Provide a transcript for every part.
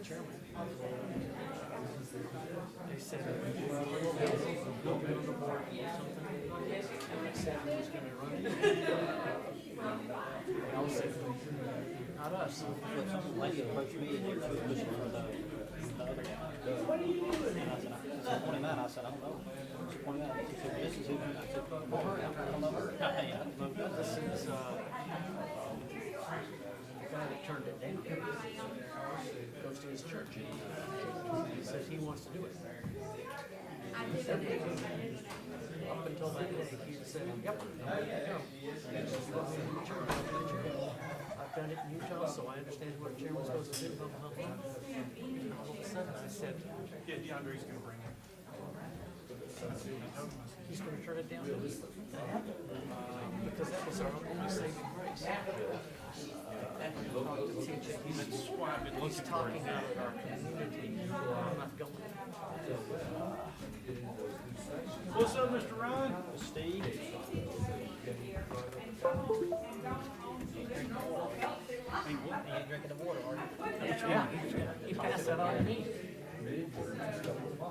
chairman. They said, he'll be on the board or something. And they said he was going to run it. And I was saying, not us. But some lady approached me and they were pushing for the other guy. What are you doing? And I said, 29. I said, I don't know. She's 29. She said, this is who. I said, well, her. I don't know her. Hey, I don't know who that This is. is the guy that turned it down. Goes to his church. He says he wants to do it. Up until that day, he said, yep, I'm ready to go. I've done it in Utah, so I understand what a chairman's supposed to do. Blah, blah, blah. And all of a sudden, I said, Yeah, DeAndre's going to bring it. he's going to turn it down. Because that was our only saving grace. He's talking out of our community. I'm not going. What's up, Mr. Ryan? Steve. You ain't drinking the water, are you? Yeah, he passed that on to me.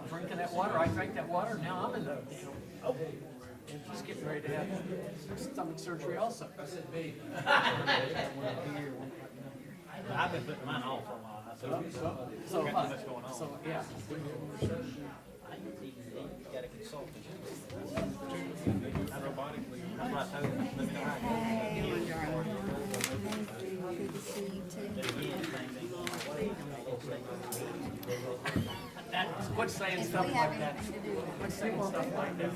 Drinking that water, I drank that water, now I'm in the, and he's getting ready to have stomach surgery also. I've been putting mine off for a while. I said, So, got too much going on. so, yeah. He got a consultant. Robotically. That's what I told him. Let me know how Hey, darling. Good to see you too. Quit saying If stuff we like have that. anything to do with Quit saying stuff like that.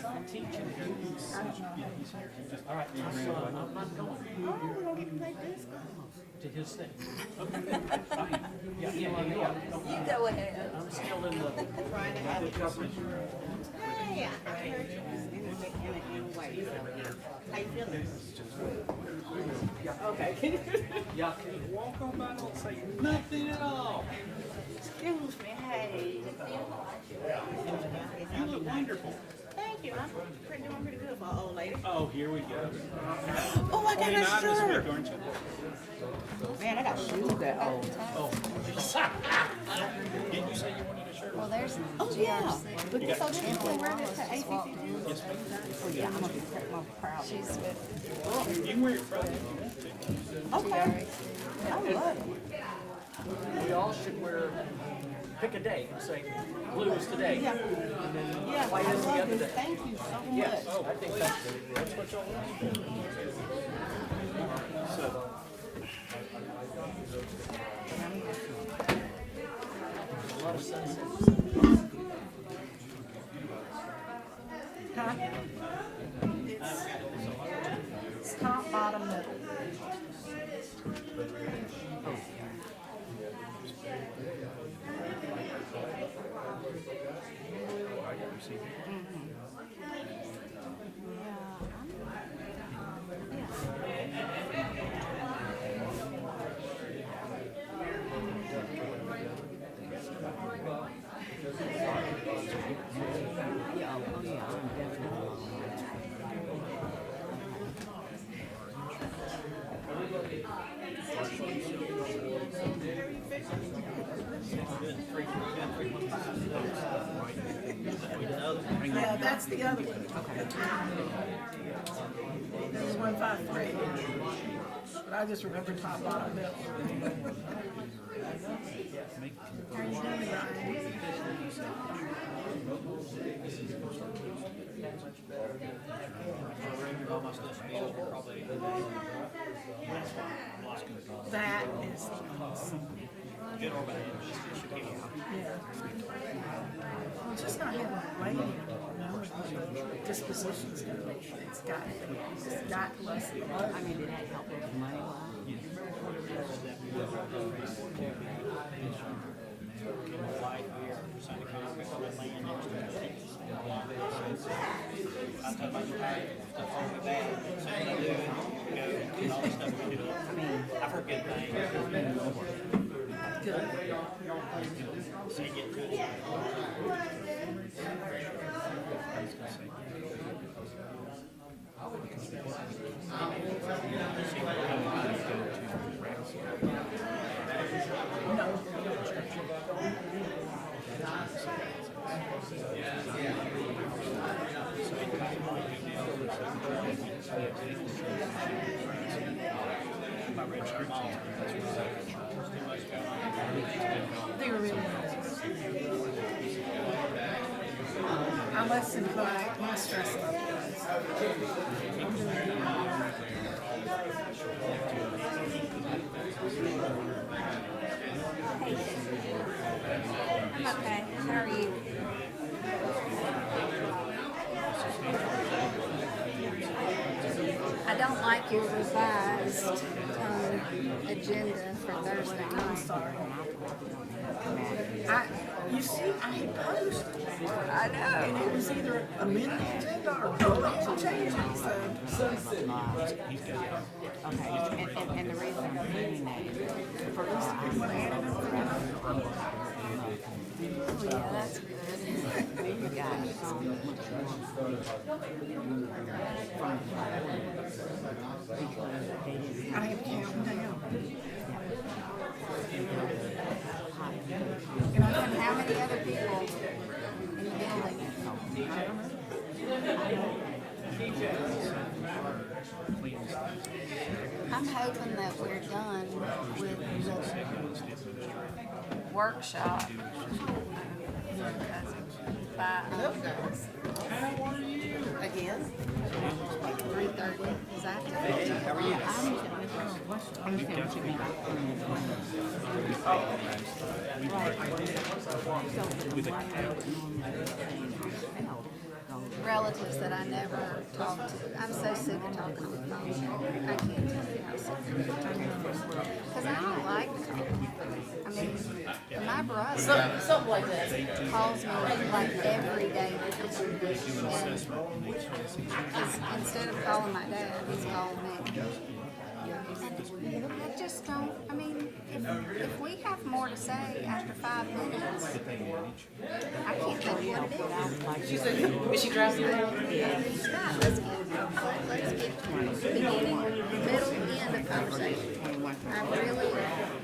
I'm teaching here. All right, I'm not going Oh, we don't even make this. to his thing. Yeah. You go ahead. I'm still in the coverage. Hey, I heard you was in a way, so how you feeling? Okay. Yeah. Walk on by, don't say nothing at all. Excuse me, hey. You look wonderful. Thank you. I'm doing pretty good for an old lady. Oh, here we go. Oh, I got 29 a this shirt. week, aren't you? Man, I got shoes that old. Didn't you say you wanted a shirt? Well, there's. Oh, yeah. So this is wear this to ACCG? Oh, yeah, I'm gonna be proud. She's good. You can wear it Friday if you want to. Okay. I love it. We all should wear, pick a day and say, blue is today. Yeah. And then Yeah, white I is the love other this. day. Thank you so much. Yes, I think that's what y'all want. A lot of sunsets. Huh? It's top, bottom, middle. Yeah, that's the other one. This is 153. But I just remember top, bottom, middle. How are you doing, Ryan? That is awesome. Good or bad. Yeah. Well, just not having a lady, you know, dispositions go. It's got less. I mean, did that help with the money line? I've heard good things. Good. So you get good. No. They were really nice. I lessened my stress levels. I'm okay. How are you? I don't like your revised agenda for Thursday I'm night. sorry. You see, I had posted, I know. and it was either amend the agenda or go ahead and change it, so. Okay, and the reason I'm saying that is for us, You want to add it up? Oh, yeah, that's good. we got so much more from because they didn't I am counting down. And how many other people in the building? I'm hoping that we're done with the workshop. By, Again? 3:30, is that? How are you? I'm saying what you mean by Relatives that I never talked to. I'm so sick of talking on the phone. I can't tell you how sick I am. Because I don't like talking. I mean, my brother Something like that. calls me like every day now. And instead of calling my dad, he's calling me. And I just don't, I mean, if we have more to say after 5 minutes, I can't think what it is. She said, is she driving you around? Scott, let's get to the beginning, middle, end of conversation. I really,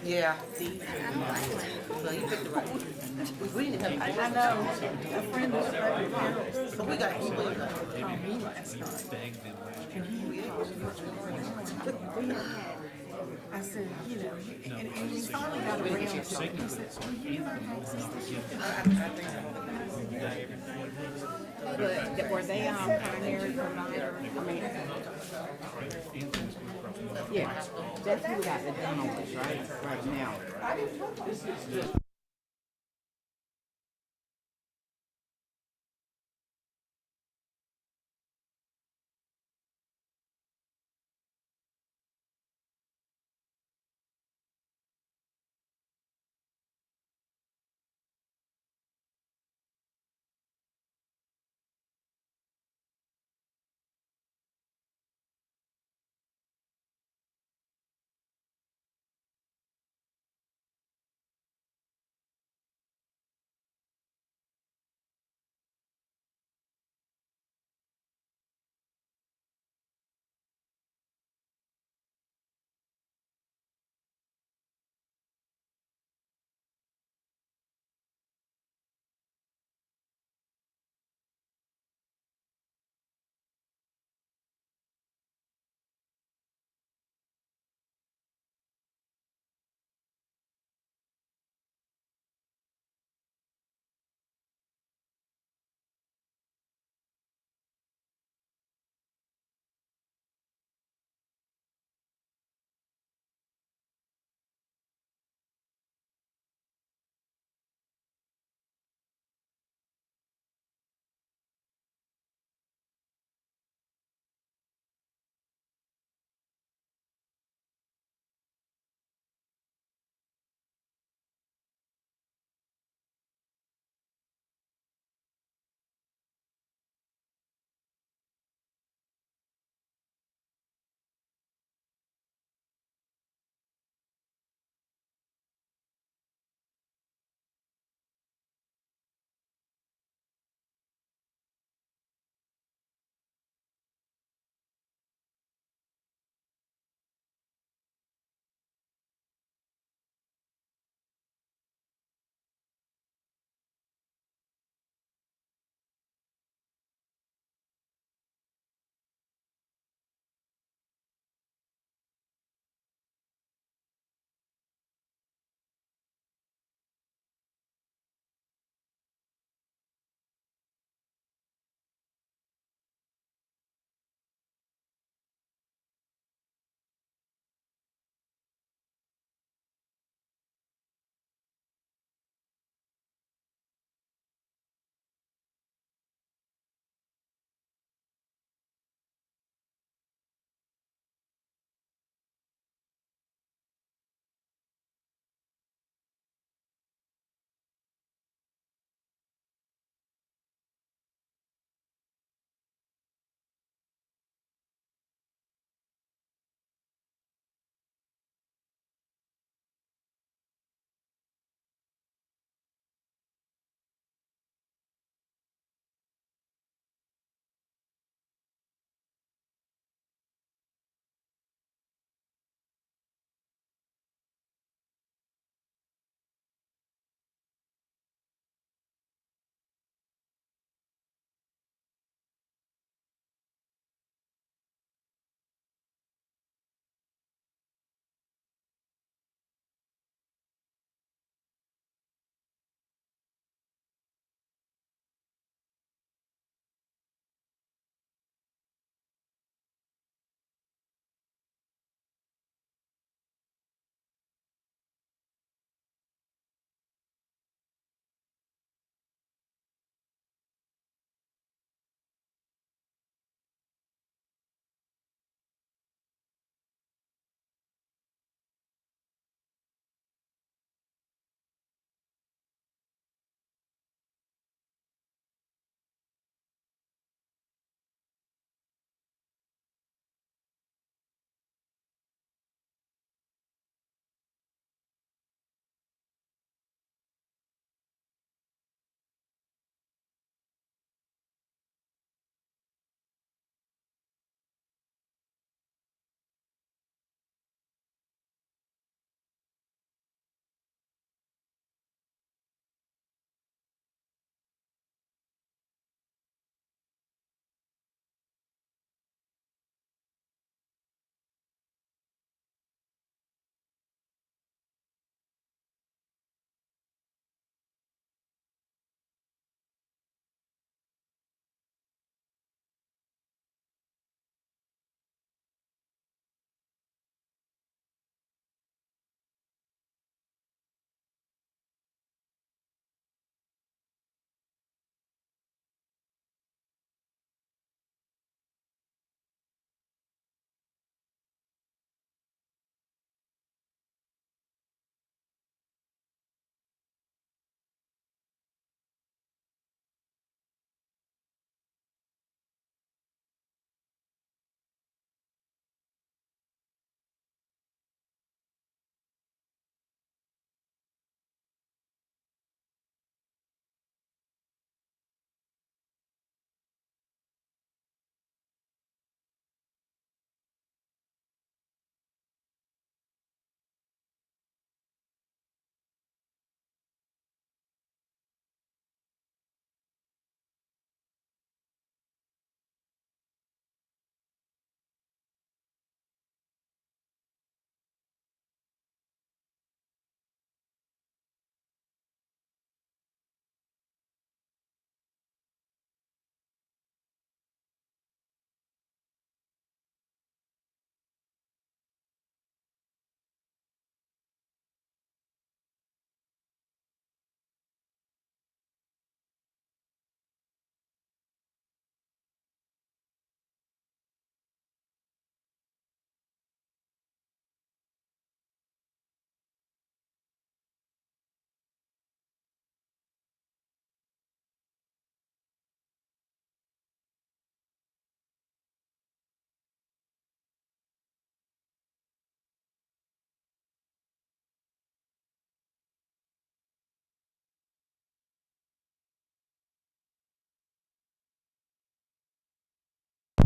Yeah. I don't like it. So you picked the right one. We didn't have. I know. A friend was at my parents. So we got people that called me last night. And he I said, you know, and we finally got around to it. He said, well, you know, I think but were they primary provider? I mean, yeah, that's who got the demos, right now.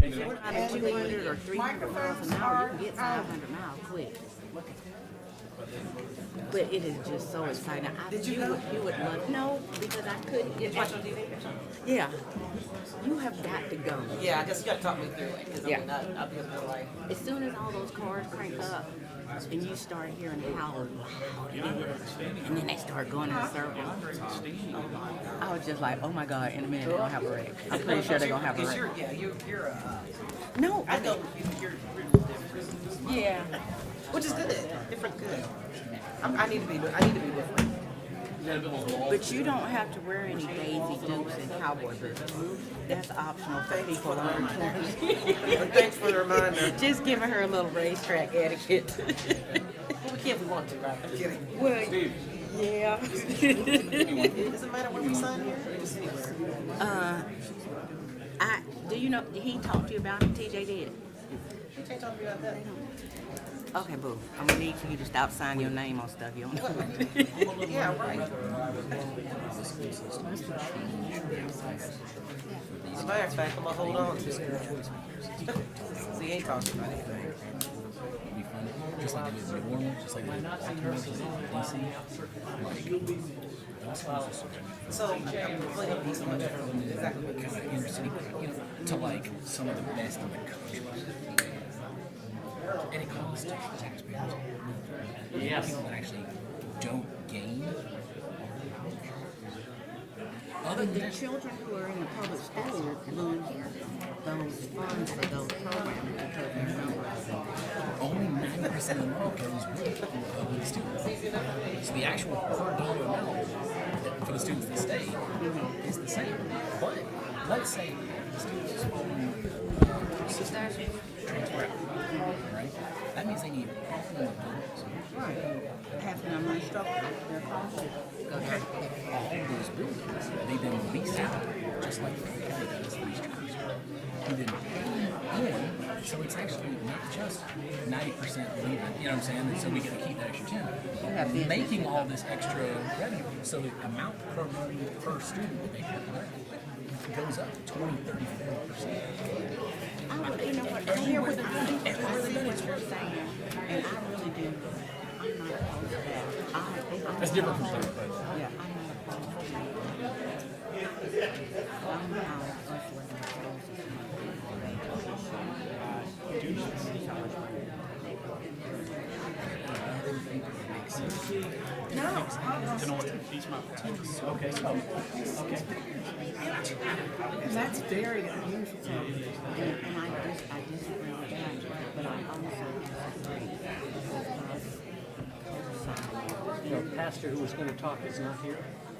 If you're driving 200 or 300 miles an hour, you can get 500 miles quick. But it is just so exciting. You would love, no, because I couldn't. You watch on TV? Yeah. You have got to go. Yeah, I guess you gotta talk me through it, because I Yeah. mean, I'll be more like, As soon as all those cars crank up and you start hearing how loud it is, and then they start going in a circle, I was just like, oh my God, in a minute they're gonna have a wreck. I'm pretty sure they're gonna have a because wreck. you're No, I go with you, you're different. yeah. Which is good, different good. I need to be different. But you don't have to wear any Daisy Dukes and cowboy boots. That's optional for people under 20. But thanks for the reminder. Just giving her a little racetrack etiquette. Well, we can if we want to, right? I'm kidding. Well, yeah. Does it matter where we sign here, or just anywhere? Do you know, did he talk to you about it? TJ did. You can't talk to me about that. Okay, boo. I'm gonna need for you to stop signing your name on stuff you don't know. Yeah, right. As a matter of fact, I'm gonna hold on to it. So you ain't talking about anything. Just like they did in New Orleans, just like they did in DC. So I'm completely up so much exactly what Kind of inner city, to like some of the best in the country. And it costs taxpayers. Yes. People that actually don't gain. Other But than the that, children who are in the public schools lose those funds for those programs because their numbers. only 90% of the money goes with the students. So the actual per dollar amount for the students that stay is the same. But let's say the students transfer out, right? That means they need all more buildings. Right. Half the number of instructors, their costs go down. All those buildings, they then lease out, just like the county does for these jobs. And then so it's actually not just 90% leaving, you know what I'm saying? And so we get to keep that extra 10. But making all this extra revenue, so the amount per money per student that they have goes up to 20, 30, 40%. You know what? I hear what you're saying, and I really do. I'm not opposed to that. That's different from state, but Yeah, I'm not opposed to that. Somehow, us living close is Okay, so, okay. And that's very unusual. and I disagree with that, but I also disagree because The pastor who was gonna talk is not here.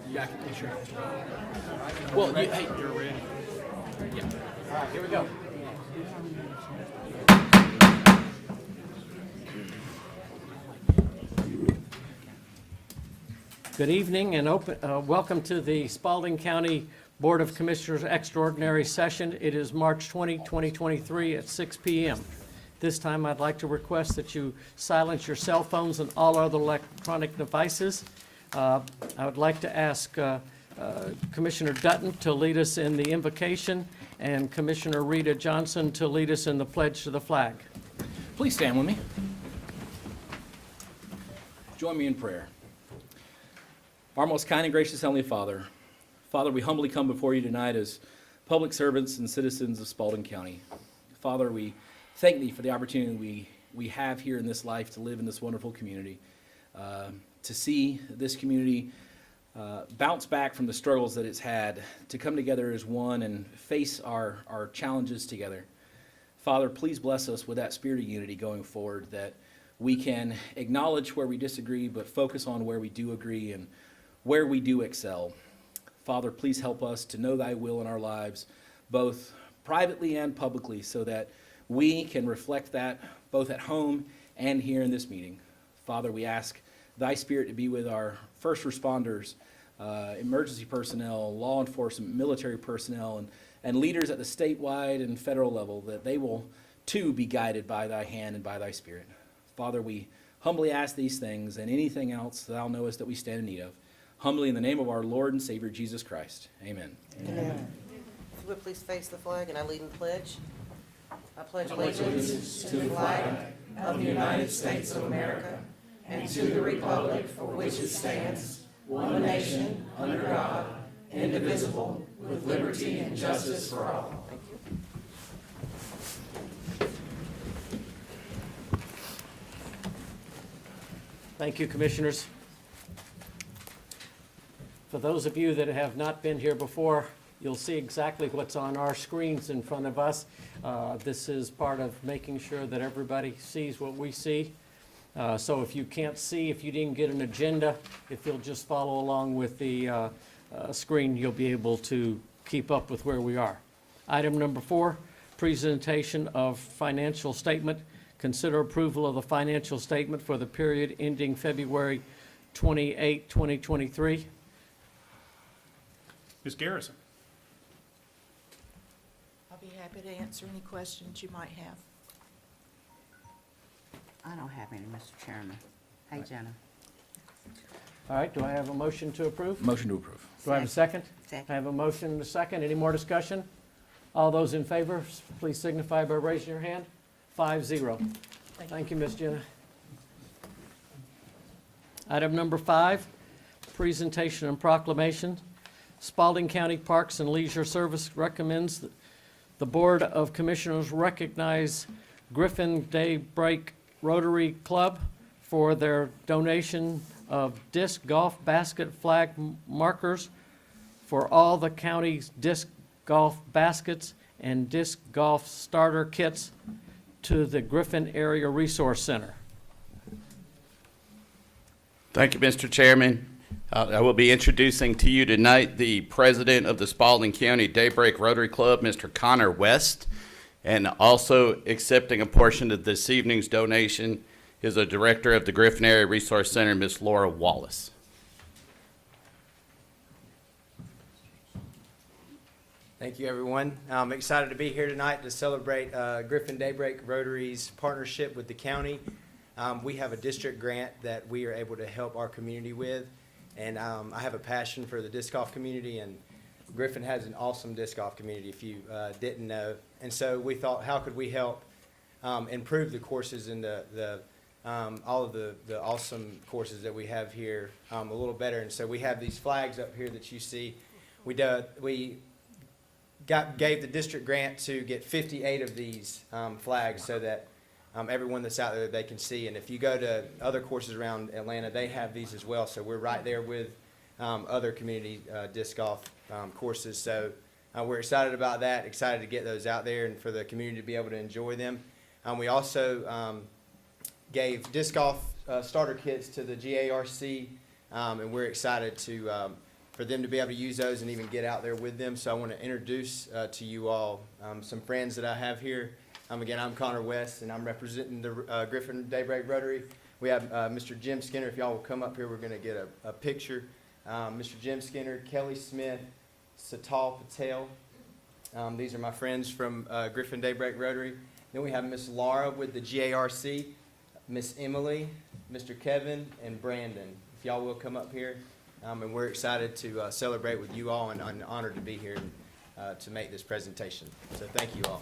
yeah, sure. Well, hey, You're ready. yeah. All right, here we go. Good evening and welcome to the Spalding County Board of Commissioners Extraordinary Session. It is March 20, 2023 at 6 p.m. This time I'd like to request that you silence your cell phones and all other electronic devices. I would like to ask Commissioner Dutton to lead us in the invocation and Commissioner Rita Johnson to lead us in the pledge to the flag. Please stand with me. Join me in prayer. Our most kind and gracious Heavenly Father, Father, we humbly come before you tonight as public servants and citizens of Spalding County. Father, we thank thee for the opportunity we have here in this life to live in this wonderful community, to see this community bounce back from the struggles that it's had, to come together as one and face our challenges together. Father, please bless us with that spirit of unity going forward, that we can acknowledge where we disagree, but focus on where we do agree and where we do excel. Father, please help us to know thy will in our lives, both privately and publicly, so that we can reflect that both at home and here in this meeting. Father, we ask thy spirit to be with our first responders, emergency personnel, law enforcement, military personnel, and leaders at the statewide and federal level, that they will too be guided by thy hand and by thy spirit. Father, we humbly ask these things and anything else thou knowest that we stand in need of. Humbly in the name of our Lord and Savior, Jesus Christ. Amen. Amen. If you would please face the flag and I lead in the pledge. I pledge allegiance to the flag of the United States of America and to the republic for which it stands, one nation, under God, indivisible, with liberty and justice for all. Thank you. Thank you, Commissioners. For those of you that have not been here before, you'll see exactly what's on our screens in front of us. This is part of making sure that everybody sees what we see. So if you can't see, if you didn't get an agenda, if you'll just follow along with the screen, you'll be able to keep up with where we are. Item number 4, presentation of financial statement. Consider approval of the financial statement for the period ending February 28, 2023. Ms. Garrison. I'll be happy to answer any questions you might have. I don't have any, Mr. Chairman. Hey, Jenna. All right, do I have a motion to approve? Motion to approve. Do I have a second? Second. I have a motion and a second. Any more discussion? All those in favor, please signify by raising your hand. 5-0. Thank you, Ms. Jenna. Item number 5, presentation and proclamation. Spalding County Parks and Leisure Service recommends that the Board of Commissioners recognize Griffin Daybreak Rotary Club for their donation of disc golf basket flag markers for all the county's disc golf baskets and disc golf starter kits to the Griffin Area Resource Center. Thank you, Mr. Chairman. I will be introducing to you tonight the president of the Spalding County Daybreak Rotary Club, Mr. Connor West, and also accepting a portion of this evening's donation is the director of the Griffin Area Resource Center, Ms. Laura Wallace. Thank you, everyone. I'm excited to be here tonight to celebrate Griffin Daybreak Rotary's partnership with the county. We have a district grant that we are able to help our community with, and I have a passion for the disc golf community, and Griffin has an awesome disc golf community, if you didn't know. And so we thought, how could we help improve the courses and all of the awesome courses that we have here a little better. And so we have these flags up here that you see. We gave the district grant to get 58 of these flags so that everyone that's out there, they can see. And if you go to other courses around Atlanta, they have these as well. So we're right there with other community disc golf courses. So we're excited about that, excited to get those out there and for the community to be able to enjoy them. We also gave disc golf starter kits to the GARC, and we're excited for them to be able to use those and even get out there with them. So I want to introduce to you all some friends that I have here. Again, I'm Connor West, and I'm representing the Griffin Daybreak Rotary. We have Mr. Jim Skinner. If y'all will come up here, we're going to get a picture. Mr. Jim Skinner, Kelly Smith, Satal Patel. These are my friends from Griffin Daybreak Rotary. Then we have Miss Laura with the GARC, Miss Emily, Mr. Kevin, and Brandon. If y'all will come up here. And we're excited to celebrate with you all and honored to be here to make this presentation. So thank you all.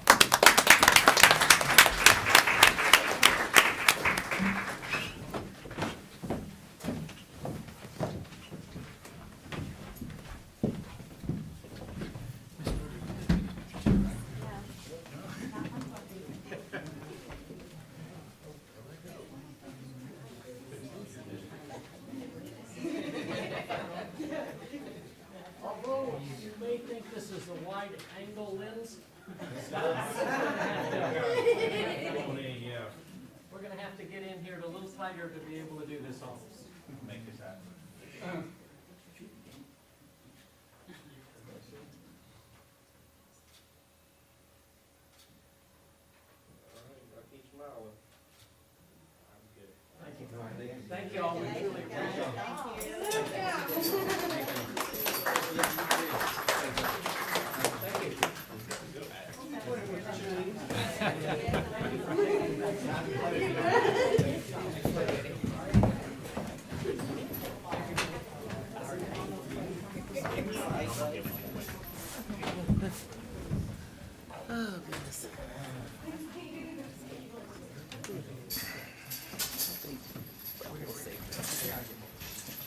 Although you may think this is a wide angle lens, we're going to have to get in here a little tighter to be able to do this on. Make this happen. Thank you. Thank you all. We truly appreciate it. Oh, goodness. Service.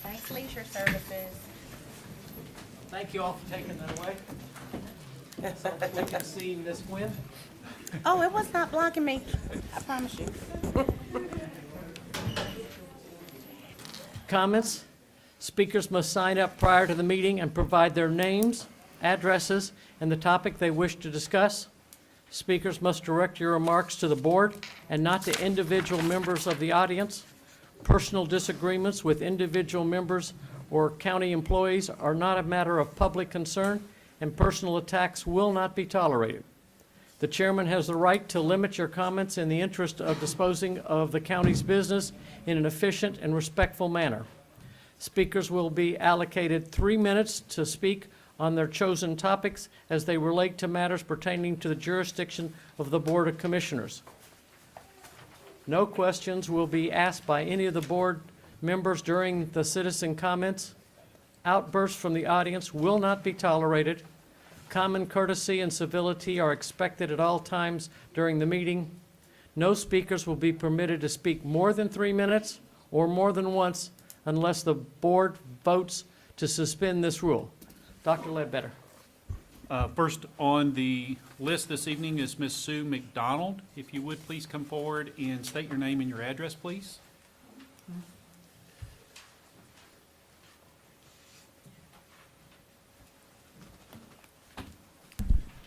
Thanks, Leisure Services. Thank you all for taking that away. So that we can see Ms. Nguyen. Oh, it was not blocking me. I promise you. Comments? Speakers must sign up prior to the meeting and provide their names, addresses, and the topic they wish to discuss. Speakers must direct your remarks to the board and not to individual members of the audience. Personal disagreements with individual members or county employees are not a matter of public concern, and personal attacks will not be tolerated. The chairman has the right to limit your comments in the interest of disposing of the county's business in an efficient and respectful manner. Speakers will be allocated 3 minutes to speak on their chosen topics as they relate to matters pertaining to the jurisdiction of the Board of Commissioners. No questions will be asked by any of the board members during the citizen comments. Outbursts from the audience will not be tolerated. Common courtesy and civility are expected at all times during the meeting. No speakers will be permitted to speak more than 3 minutes or more than once unless the board votes to suspend this rule. Dr. Ledbetter. First on the list this evening is Ms. Sue McDonald. If you would, please come forward and state your name and your address, please.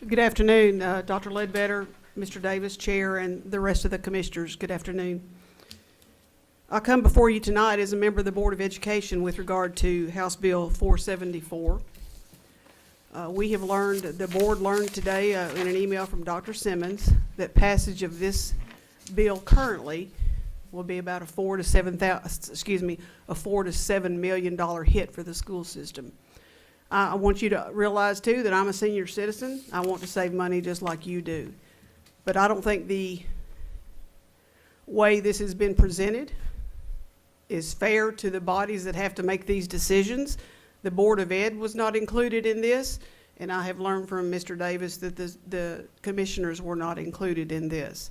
Good afternoon, Dr. Ledbetter, Mr. Davis, Chair, and the rest of the commissioners. Good afternoon. I come before you tonight as a member of the Board of Education with regard to House Bill 474. We have learned, the board learned today in an email from Dr. Simmons that passage of this bill currently will be about a $4 to $7 million hit for the school system. I want you to realize too that I'm a senior citizen. I want to save money just like you do. But I don't think the way this has been presented is fair to the bodies that have to make these decisions. The Board of Ed was not included in this, and I have learned from Mr. Davis that the commissioners were not included in this.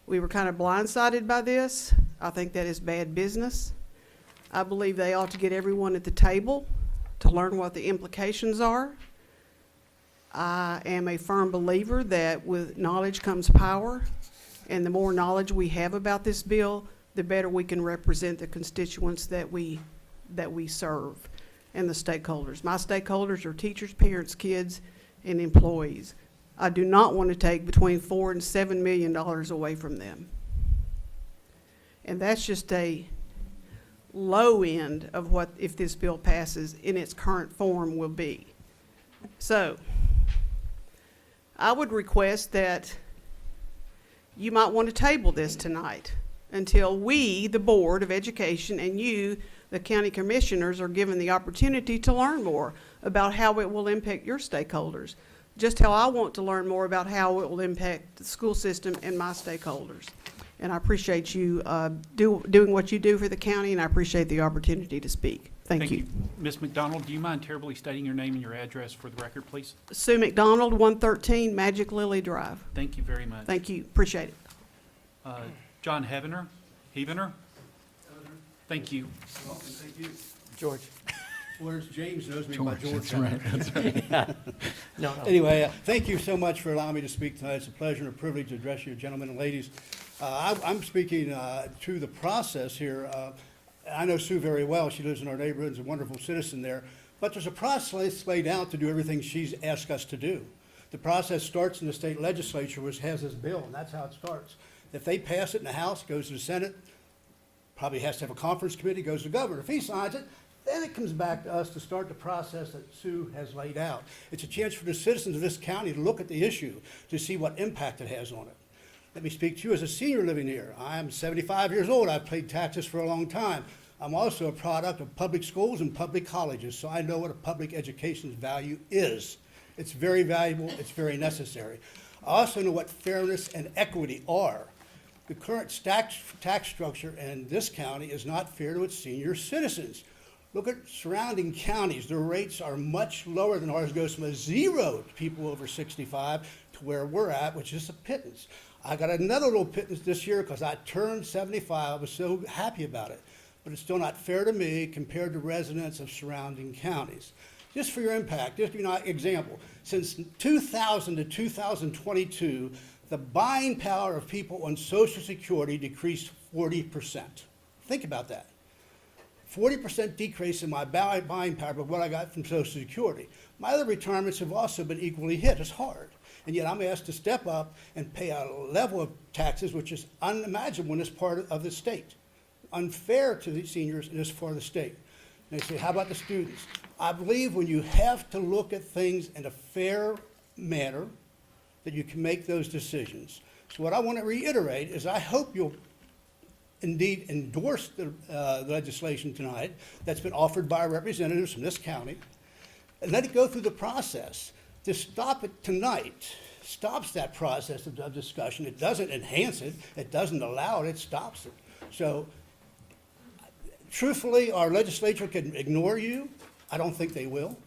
We were kind of blindsided by this. I think that is bad business. I believe they ought to get everyone at the table to learn what the implications are. I am a firm believer that with knowledge comes power, and the more knowledge we have about this bill, the better we can represent the constituents that we serve and the stakeholders. My stakeholders are teachers, parents, kids, and employees. I do not want to take between $4 and $7 million away from them. And that's just a low end of what, if this bill passes in its current form, will be. So I would request that you might want to table this tonight until we, the Board of Education, and you, the county commissioners, are given the opportunity to learn more about how it will impact your stakeholders, just how I want to learn more about how it will impact the school system and my stakeholders. And I appreciate you doing what you do for the county, and I appreciate the opportunity to speak. Thank you. Ms. McDonald, do you mind terribly stating your name and your address for the record, please? Sue McDonald, 113 Magic Lily Drive. Thank you very much. Thank you. Appreciate it. John Heavener? Thank you. Thank you. George. Whereas James knows me by George. No. Anyway, thank you so much for allowing me to speak tonight. It's a pleasure and a privilege to address you, gentlemen and ladies. I'm speaking to the process here. I know Sue very well. She lives in our neighborhood, is a wonderful citizen there. But there's a process laid out to do everything she's asked us to do. The process starts in the state legislature, which has this bill, and that's how it starts. If they pass it in the House, it goes to the Senate, probably has to have a conference committee, goes to the governor. If he signs it, then it comes back to us to start the process that Sue has laid out. It's a chance for the citizens of this county to look at the issue, to see what impact it has on it. Let me speak to you as a senior living here. I am 75 years old. I've paid taxes for a long time. I'm also a product of public schools and public colleges, so I know what a public education's value is. It's very valuable. It's very necessary. I also know what fairness and equity are. The current tax structure in this county is not fair to its senior citizens. Look at surrounding counties. Their rates are much lower than ours. It goes from a 0 to people over 65 to where we're at, which is a pittance. I got another little pittance this year because I turned 75. I was so happy about it. But it's still not fair to me compared to residents of surrounding counties. Just for your impact, just to give you an example, since 2000 to 2022, the buying power of people on Social Security decreased 40%. Think about that. 40% decrease in my buying power of what I got from Social Security. My other retirements have also been equally hit. It's hard. And yet I'm asked to step up and pay a level of taxes which is unimaginable in this part of the state. Unfair to the seniors in this part of the state. And they say, how about the students? I believe when you have to look at things in a fair manner, that you can make those decisions. So what I want to reiterate is I hope you'll indeed endorse the legislation tonight that's been offered by representatives from this county, and let it go through the process. To stop it tonight stops that process of discussion. It doesn't enhance it. It doesn't allow it. It stops it. So truthfully, our legislature can ignore you. I don't think they will.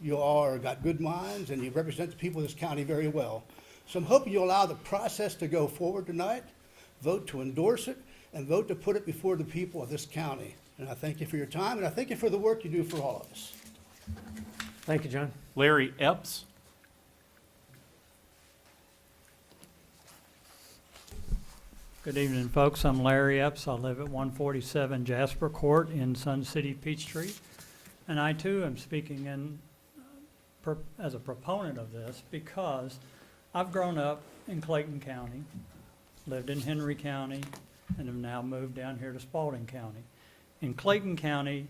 You all are got good minds, and you represent the people of this county very well. So I'm hoping you'll allow the process to go forward tonight, vote to endorse it, and vote to put it before the people of this county. And I thank you for your time, and I thank you for the work you do for all of us. Thank you, John. Larry Epps. Good evening, folks. I'm Larry Epps. I live at 147 Jasper Court in Sun City, Peachtree. And I, too, am speaking as a proponent of this because I've grown up in Clayton County, lived in Henry County, and have now moved down here to Spalding County. In Clayton County,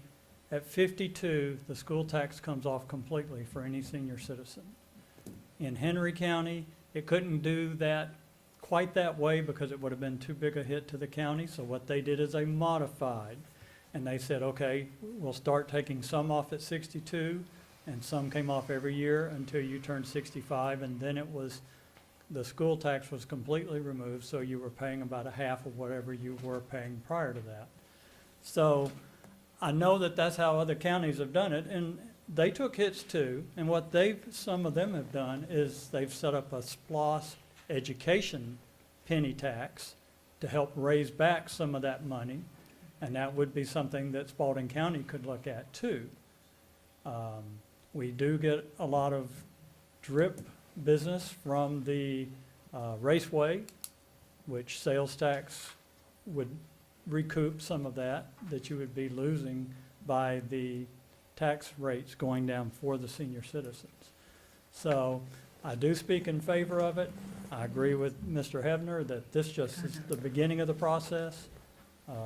at 52, the school tax comes off completely for any senior citizen. In Henry County, it couldn't do that quite that way because it would have been too big a hit to the county. So what they did is they modified, and they said, okay, we'll start taking some off at 62, and some came off every year until you turned 65, and then it was, the school tax was completely removed, so you were paying about a half of whatever you were paying prior to that. So I know that that's how other counties have done it, and they took hits too, and what some of them have done is they've set up a SPLOS education penny tax to help raise back some of that money, and that would be something that Spalding County could look at too. We do get a lot of drip business from the raceway, which sales tax would recoup some of that you would be losing by the tax rates going down for the senior citizens. So I do speak in favor of it. I agree with Mr. Hebner that this just is the beginning of the process.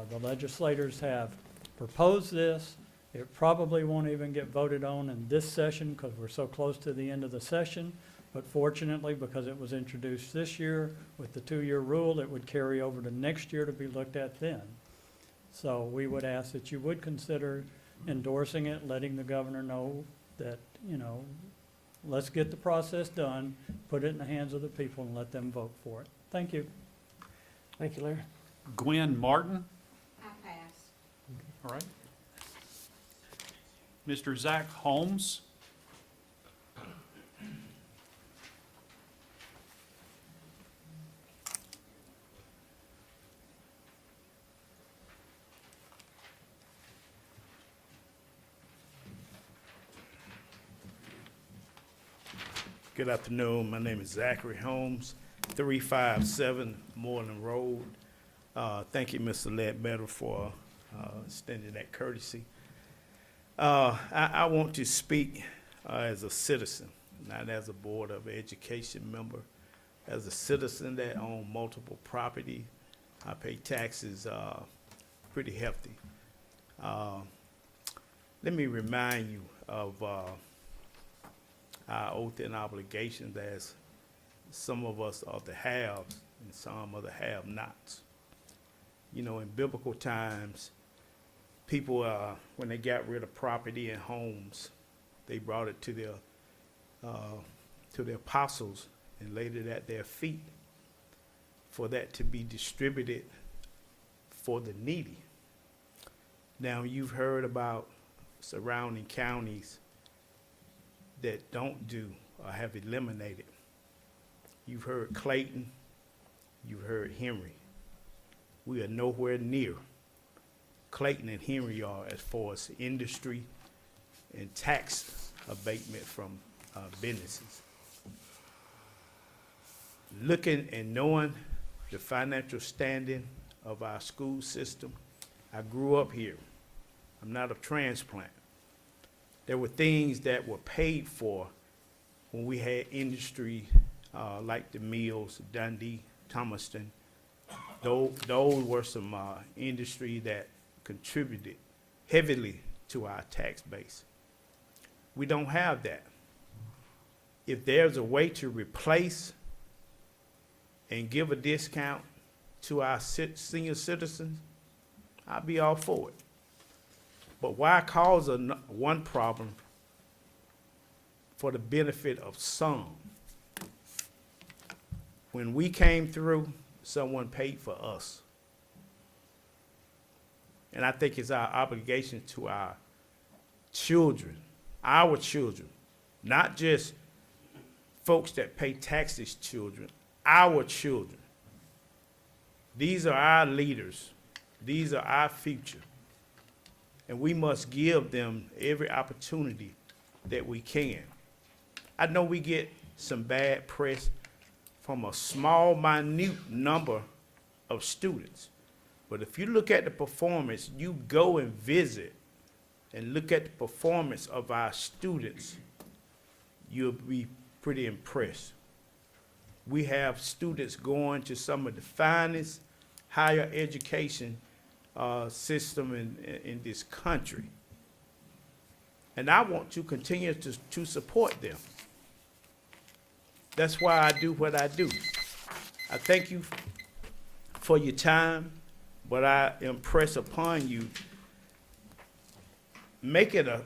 The legislators have proposed this. It probably won't even get voted on in this session because we're so close to the end of the session. But fortunately, because it was introduced this year with the 2-year rule, it would carry over to next year to be looked at then. So we would ask that you would consider endorsing it, letting the governor know that, let's get the process done, put it in the hands of the people, and let them vote for it. Thank you. Thank you, Larry. Gwen Martin. I pass. All right. Mr. Zach Holmes. Good afternoon. My name is Zachary Holmes, 357 Moreland Road. Thank you, Mr. Ledbetter, for extending that courtesy. I want to speak as a citizen, not as a Board of Education member. As a citizen that owns multiple property, I pay taxes pretty hefty. Let me remind you of our oath and obligations as some of us are the haves and some are the have-nots. In biblical times, people, when they got rid of property and homes, they brought it to the apostles and laid it at their feet for that to be distributed for the needy. Now, you've heard about surrounding counties that don't do or have eliminated You've heard Clayton, you've heard Henry. We are nowhere near Clayton and Henry are as far as industry and tax abatement from businesses. Looking and knowing the financial standing of our school system, I grew up here. I'm not a transplant. There were things that were paid for when we had industry like the mills, Dundee, Thomaston. Those were some industry that contributed heavily to our tax base. We don't have that. If there's a way to replace and give a discount to our senior citizens, I'll be all for it. But why cause one problem for the benefit of some? When we came through, someone paid for us. And I think it's our obligation to our children, not just folks that pay taxes children, our children. These are our leaders. These are our future. And we must give them every opportunity that we can. I know we get some bad press from a small, minute number of students. But if you look at the performance, you go and visit and look at the performance of our students, you'll be pretty impressed. We have students going to some of the finest higher education system in this country. And I want to continue to support them. That's why I do what I do. I thank you for your time, but I impress upon you, make it a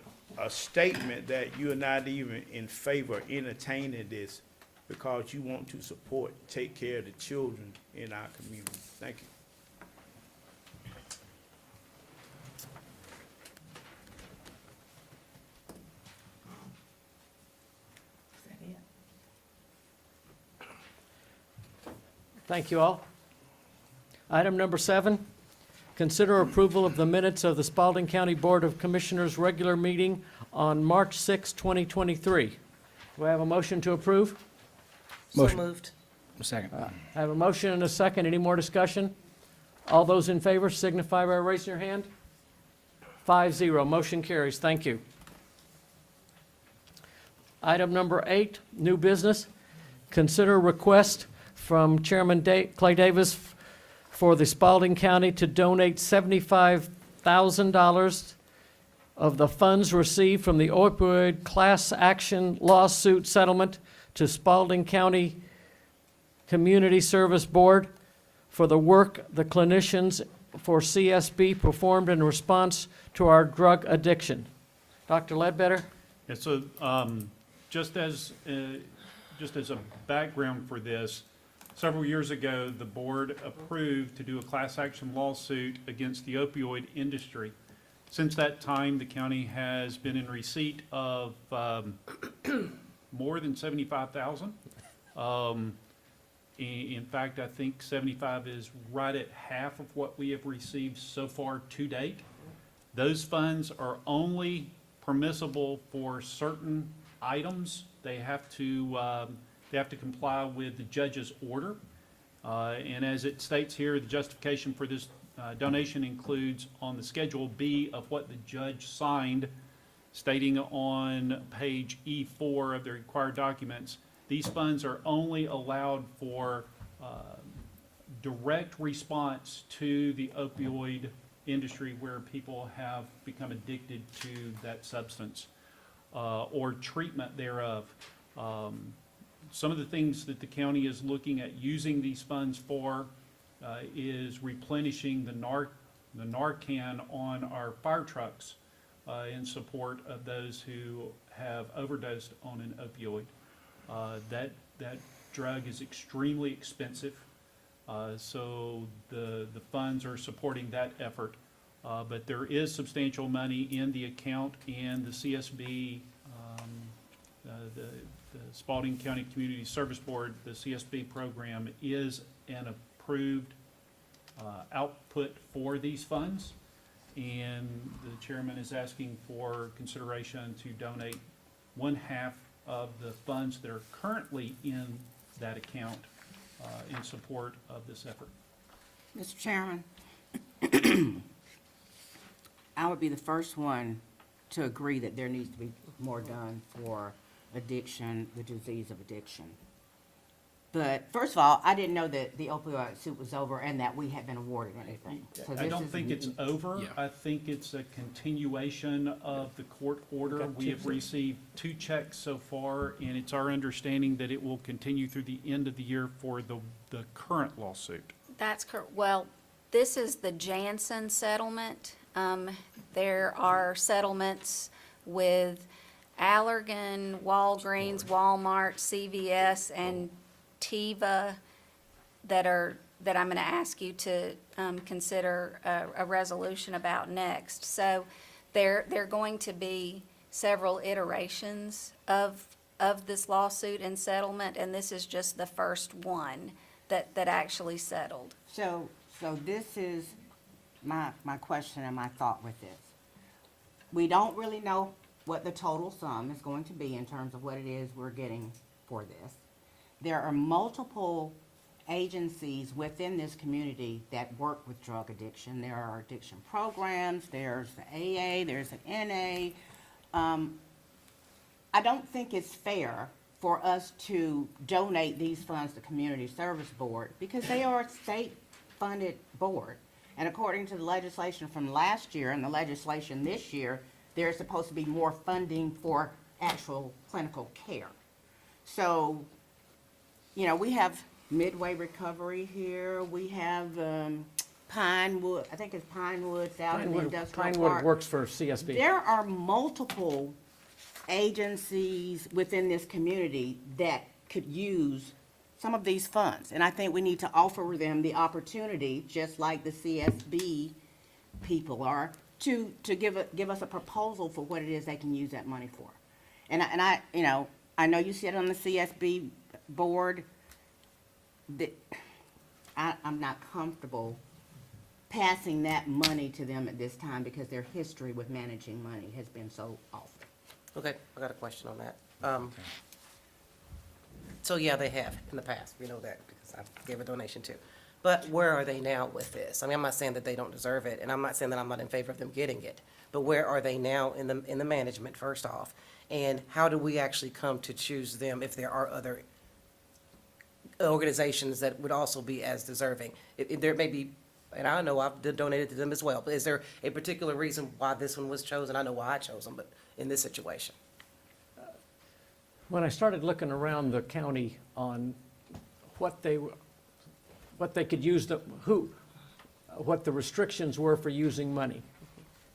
statement that you're not even in favor of entertaining this because you want to support, take care of the children in our community. Thank you. Is that it? Thank you all. Item number 7, consider approval of the minutes of the Spalding County Board of Commissioners regular meeting on March 6, 2023. Do I have a motion to approve? So moved. Second. I have a motion and a second. Any more discussion? All those in favor signify by raising your hand. 5-0, motion carries. Thank you. Item number 8, new business. Consider request from Chairman Clay Davis for the Spalding County to donate $75,000 of the funds received from the opioid class action lawsuit settlement to Spalding County Community Service Board for the work the clinicians for CSB performed in response to our drug addiction. Dr. Ledbetter? And so, just as a background for this, several years ago, the board approved to do a class action lawsuit against the opioid industry. Since that time, the county has been in receipt of more than $75,000. In fact, I think 75 is right at half of what we have received so far to date. Those funds are only permissible for certain items. They have to comply with the judge's order. And as it states here, the justification for this donation includes on the Schedule B of what the judge signed, stating on page E4 of the required documents, these funds are only allowed for direct response to the opioid industry where people have become addicted to that substance or treatment thereof. Some of the things that the county is looking at using these funds for is replenishing the Narcan on our fire trucks in support of those who have overdosed on an opioid. That drug is extremely expensive, so the funds are supporting that effort. But there is substantial money in the account, and the CSB The Spalding County Community Service Board, the CSB program, is an approved output for these funds. And the chairman is asking for consideration to donate 1/2 of the funds that are currently in that account in support of this effort. Mr. Chairman, I would be the first one to agree that there needs to be more done for addiction, the disease of addiction. But first of all, I didn't know that the opioid suit was over and that we had been awarded anything. So I this don't is- think it's over. Yeah. I think it's a continuation of the court order. Got We two have received 2 checks so far, and it's our understanding that it will continue through the end of the year for the current lawsuit. That's correct. Well, this is the Janssen settlement. There are settlements with Allergan, Walgreens, Walmart, CVS, and Teva that I'm gonna ask you to, consider a resolution about next. So there are going to be several iterations of this lawsuit and settlement, and this is just the first one that actually settled. So this is my question and my thought with this. We don't really know what the total sum is going to be in terms of what it is we're getting for this. There are multiple agencies within this community that work with drug addiction. There are addiction programs, there's the AA, there's the NA. I don't think it's fair for us to donate these funds to Community Service Board because they are a state-funded board. And according to the legislation from last year and the legislation this year, there's supposed to be more funding for actual clinical care. So, you know, we have Midway Recovery here, we have Pinewood, I think it's Pinewood's out in the industrial Pinewood park. works for CSB. There are multiple agencies within this community that could use some of these funds. And I think we need to offer them the opportunity, just like the CSB people are, to give us a proposal for what it is they can use that money for. And I you know, I know you sit on the CSB board, that I'm not comfortable passing that money to them at this time because their history with managing money has been so awful. Okay, I got a question on that. So yeah, they have in the past, we know that, because I gave a donation too. But where are they now with this? I mean, I'm not saying that they don't deserve it, and I'm not saying that I'm not in favor of them getting it. But where are they now in the management, first off? And how do we actually come to choose them if there are other organizations that would also be as deserving? There may be, and I know I've donated to them as well, but is there a particular reason why this one was chosen? I know why I chose them, but in this situation. When I started looking around the county on what they could use, what the restrictions were for using money.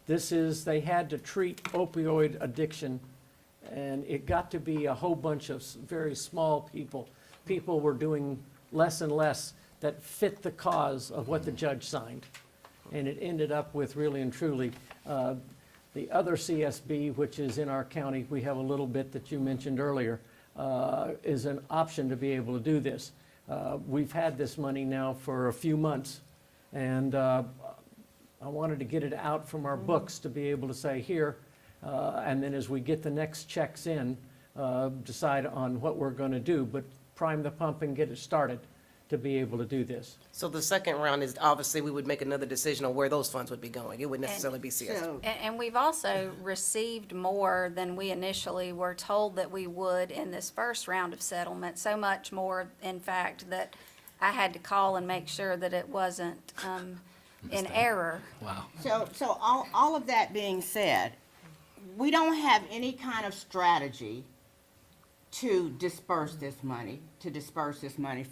This is, they had to treat opioid addiction, and it got to be a whole bunch of very small people. People were doing less and less that fit the cause of what the judge signed. And it ended up with really and truly, the other CSB, which is in our county, we have a little bit that you mentioned earlier, is an option to be able to do this. We've had this money now for a few months, and I wanted to get it out from our books to be able to say here, and then as we get the next checks in, decide on what we're going to do, but prime the pump and get it started to be able to do this. So the second round is, obviously, we would make another decision on where those funds would be going. It wouldn't necessarily be CSB. So, And we've also received more than we initially were told that we would in this first round of settlement, so much more, in fact, that I had to call and make sure that it wasn't in error. Wow. so all of that being said, we don't have any kind of strategy to disperse this money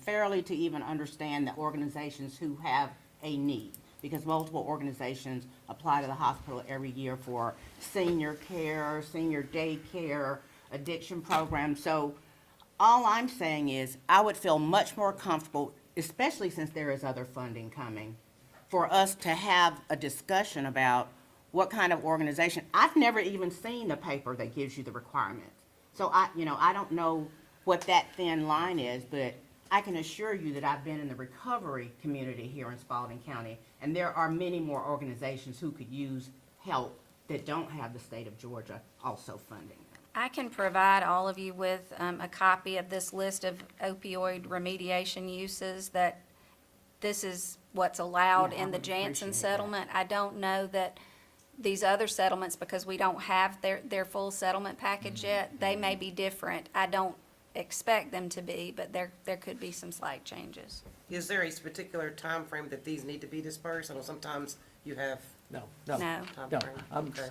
fairly, to even understand the organizations who have a need. Because multiple organizations apply to the hospital every year for senior care, senior daycare, addiction programs. So all I'm saying is I would feel much more comfortable, especially since there is other funding coming, for us to have a discussion about what kind of organization. I've never even seen the paper that gives you the requirements. So I don't know what that thin line is, but I can assure you that I've been in the recovery community here in Spalding County, and there are many more organizations who could use help that don't have the state of Georgia also funding them. I can provide all of you with a copy of this list of opioid remediation uses, that this is what's allowed Yeah, I in the would Janssen appreciate that. settlement. I don't know that these other settlements, because we don't have their full settlement package yet, they may be different. I don't expect them to be, but there could be some slight changes. Is there a particular time frame that these need to be dispersed? I know sometimes you have No. No. time No, frame. Okay.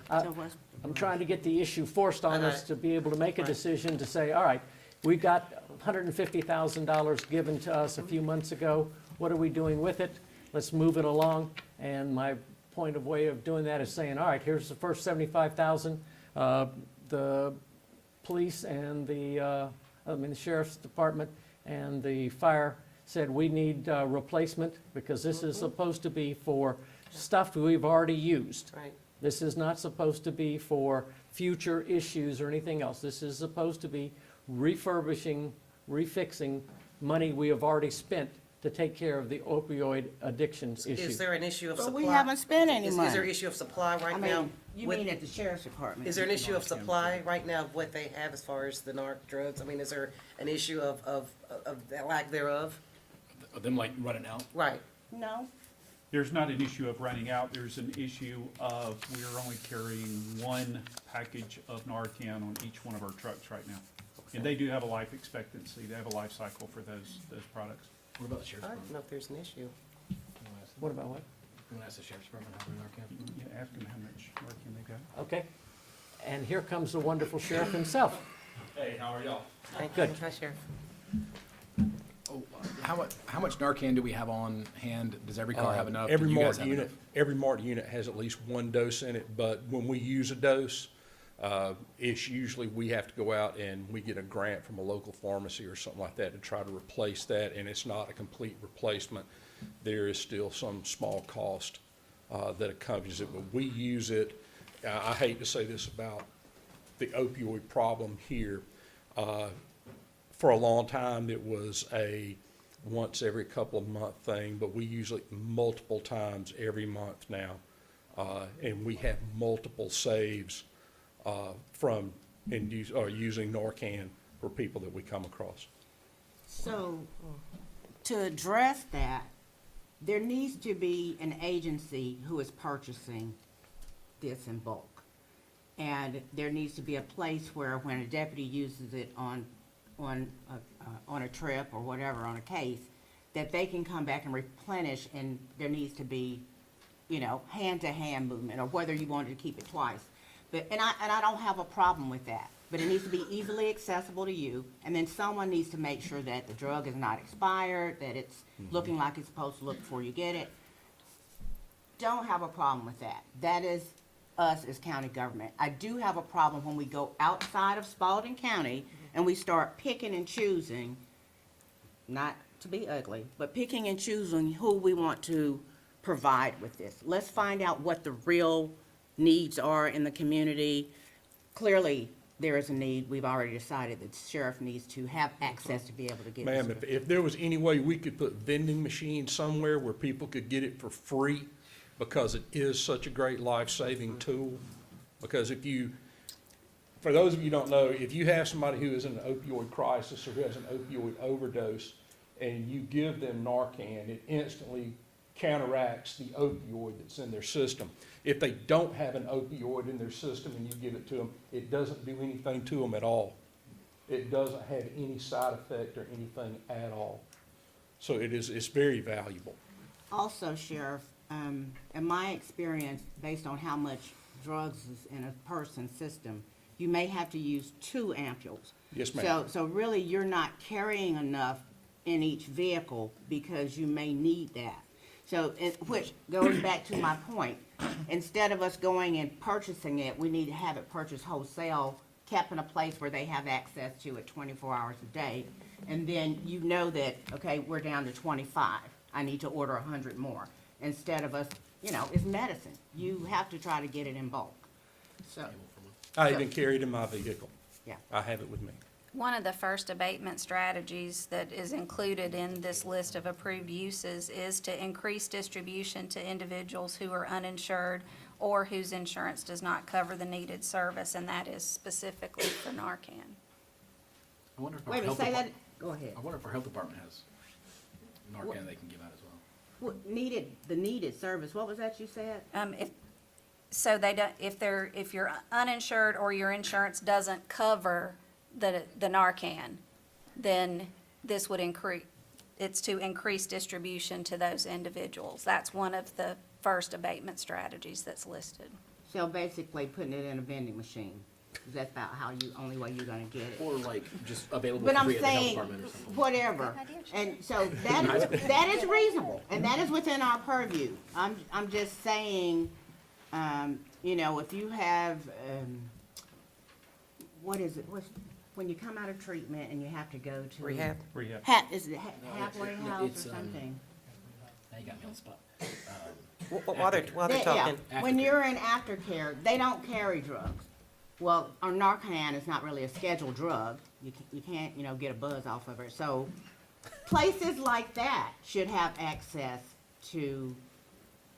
I'm trying to get the issue forced on us to be able to make a decision to say, all right, we got $150,000 given to us a few months ago. What are we doing with it? Let's move it along. And my point of way of doing that is saying, all right, here's the first $75,000. The police and the sheriff's department and the fire said we need replacement, because this is supposed to be for stuff we've already used. Right. This is not supposed to be for future issues or anything else. This is supposed to be refurbishing, refixing money we have already spent to take care of the opioid addiction issue. Is there an issue of But supply? we haven't spent any Is there money. an issue of supply I right now? mean, you with- mean at the sheriff's department? Is there an issue of supply right now of what they have as far as the narc drugs? I mean, is there an issue of the lack thereof? Of them like running out. Right. No. There's not an issue of running out, there's an issue of we're only carrying one package of Narcan on each one of our trucks right now. And they do have a life expectancy, they have a life cycle for those products. What about the sheriff's I department? don't know if there's an issue. What about what? You want to ask the sheriff's department how many Narcan? Yeah, ask them how much Narcan they got. Okay. And here comes the wonderful sheriff himself. Hey, how are y'all? Thank Good. you. Hi, Sheriff. Oh, how much Narcan do we have on hand? Does every car have enough? Every Do you guys marked have unit, enough? every marked unit has at least one dose in it, but when we use a dose, it's usually we have to go out and we get a grant from a local pharmacy or something like that to try to replace that, and it's not a complete replacement. There is still some small cost that accompanies it, but we use it. I hate to say this about the opioid problem here. For a long time, it was a once every couple of month thing, but we usually multiple times every month now. And we have multiple saves from using Narcan for people that we come across. So, to address that, there needs to be an agency who is purchasing this in bulk. And there needs to be a place where when a deputy uses it on a trip or whatever, on a case, that they can come back and replenish, and there needs to be, hand-to-hand movement, or whether you wanted to keep it twice. But, and I don't have a problem with that, but it needs to be easily accessible to you, and then someone needs to make sure that the drug is not expired, that it's looking like it's supposed to look before you get it. Don't have a problem with that. That is us as county government. I do have a problem when we go outside of Spalding County and we start picking and choosing, not to be ugly, but picking and choosing who we want to provide with this. Let's find out what the real needs are in the community. Clearly, there is a need. We've already decided that the sheriff needs to have access to be able to get this. Ma'am, if there was any way we could put vending machines somewhere where people could get it for free, because it is such a great life-saving tool, because for those of you who don't know, if you have somebody who is in an opioid crisis or who has an opioid overdose, and you give them Narcan, it instantly counteracts the opioid that's in their system. If they don't have an opioid in their system and you give it to them, it doesn't do anything to them at all. It doesn't have any side effect or anything at all. So it's very valuable. Also, Sheriff, in my experience, based on how much drugs is in a person's system, you may have to use 2 ampules. Yes, ma'am. So really, you're not carrying enough in each vehicle because you may need that. So, which goes back to my point. Instead of us going and purchasing it, we need to have it purchased wholesale, kept in a place where they have access to it 24 hours a day. And then you know that, okay, we're down to 25. I need to order 100 more. Instead of us, it's medicine. You have to try to get it in bulk. So, I even carry it in my vehicle. Yeah. I have it with me. One of the first abatement strategies that is included in this list of approved uses is to increase distribution to individuals who are uninsured or whose insurance does not cover the needed service, and that is specifically for Narcan. I wonder if our Wait a minute, health say that, depart- go ahead. I wonder if our health department has Narcan they can give out as well. What, the needed service, what was that you said? So they don't, if you're uninsured or your insurance doesn't cover the Narcan, then this would it's to increase distribution to those individuals. That's one of the first abatement strategies that's listed. So basically putting it in a vending machine, 'cause that's about only way you're gonna get it. Or like just available But for I'm free at the health saying, department or something. whatever, and so that is reasonable, and that is within our purview. I'm just saying, you know, if you have, what is it, when you come out of treatment and you have to go to. Rehab? Rehab. Is it halfway house or something? Now you got me on the spot. While they're Aftercare. talking. When Aftercare. you're in aftercare, they don't carry drugs. Well, our Narcan is not really a scheduled drug. You can't, you know, get a buzz off of it. So places like that should have access to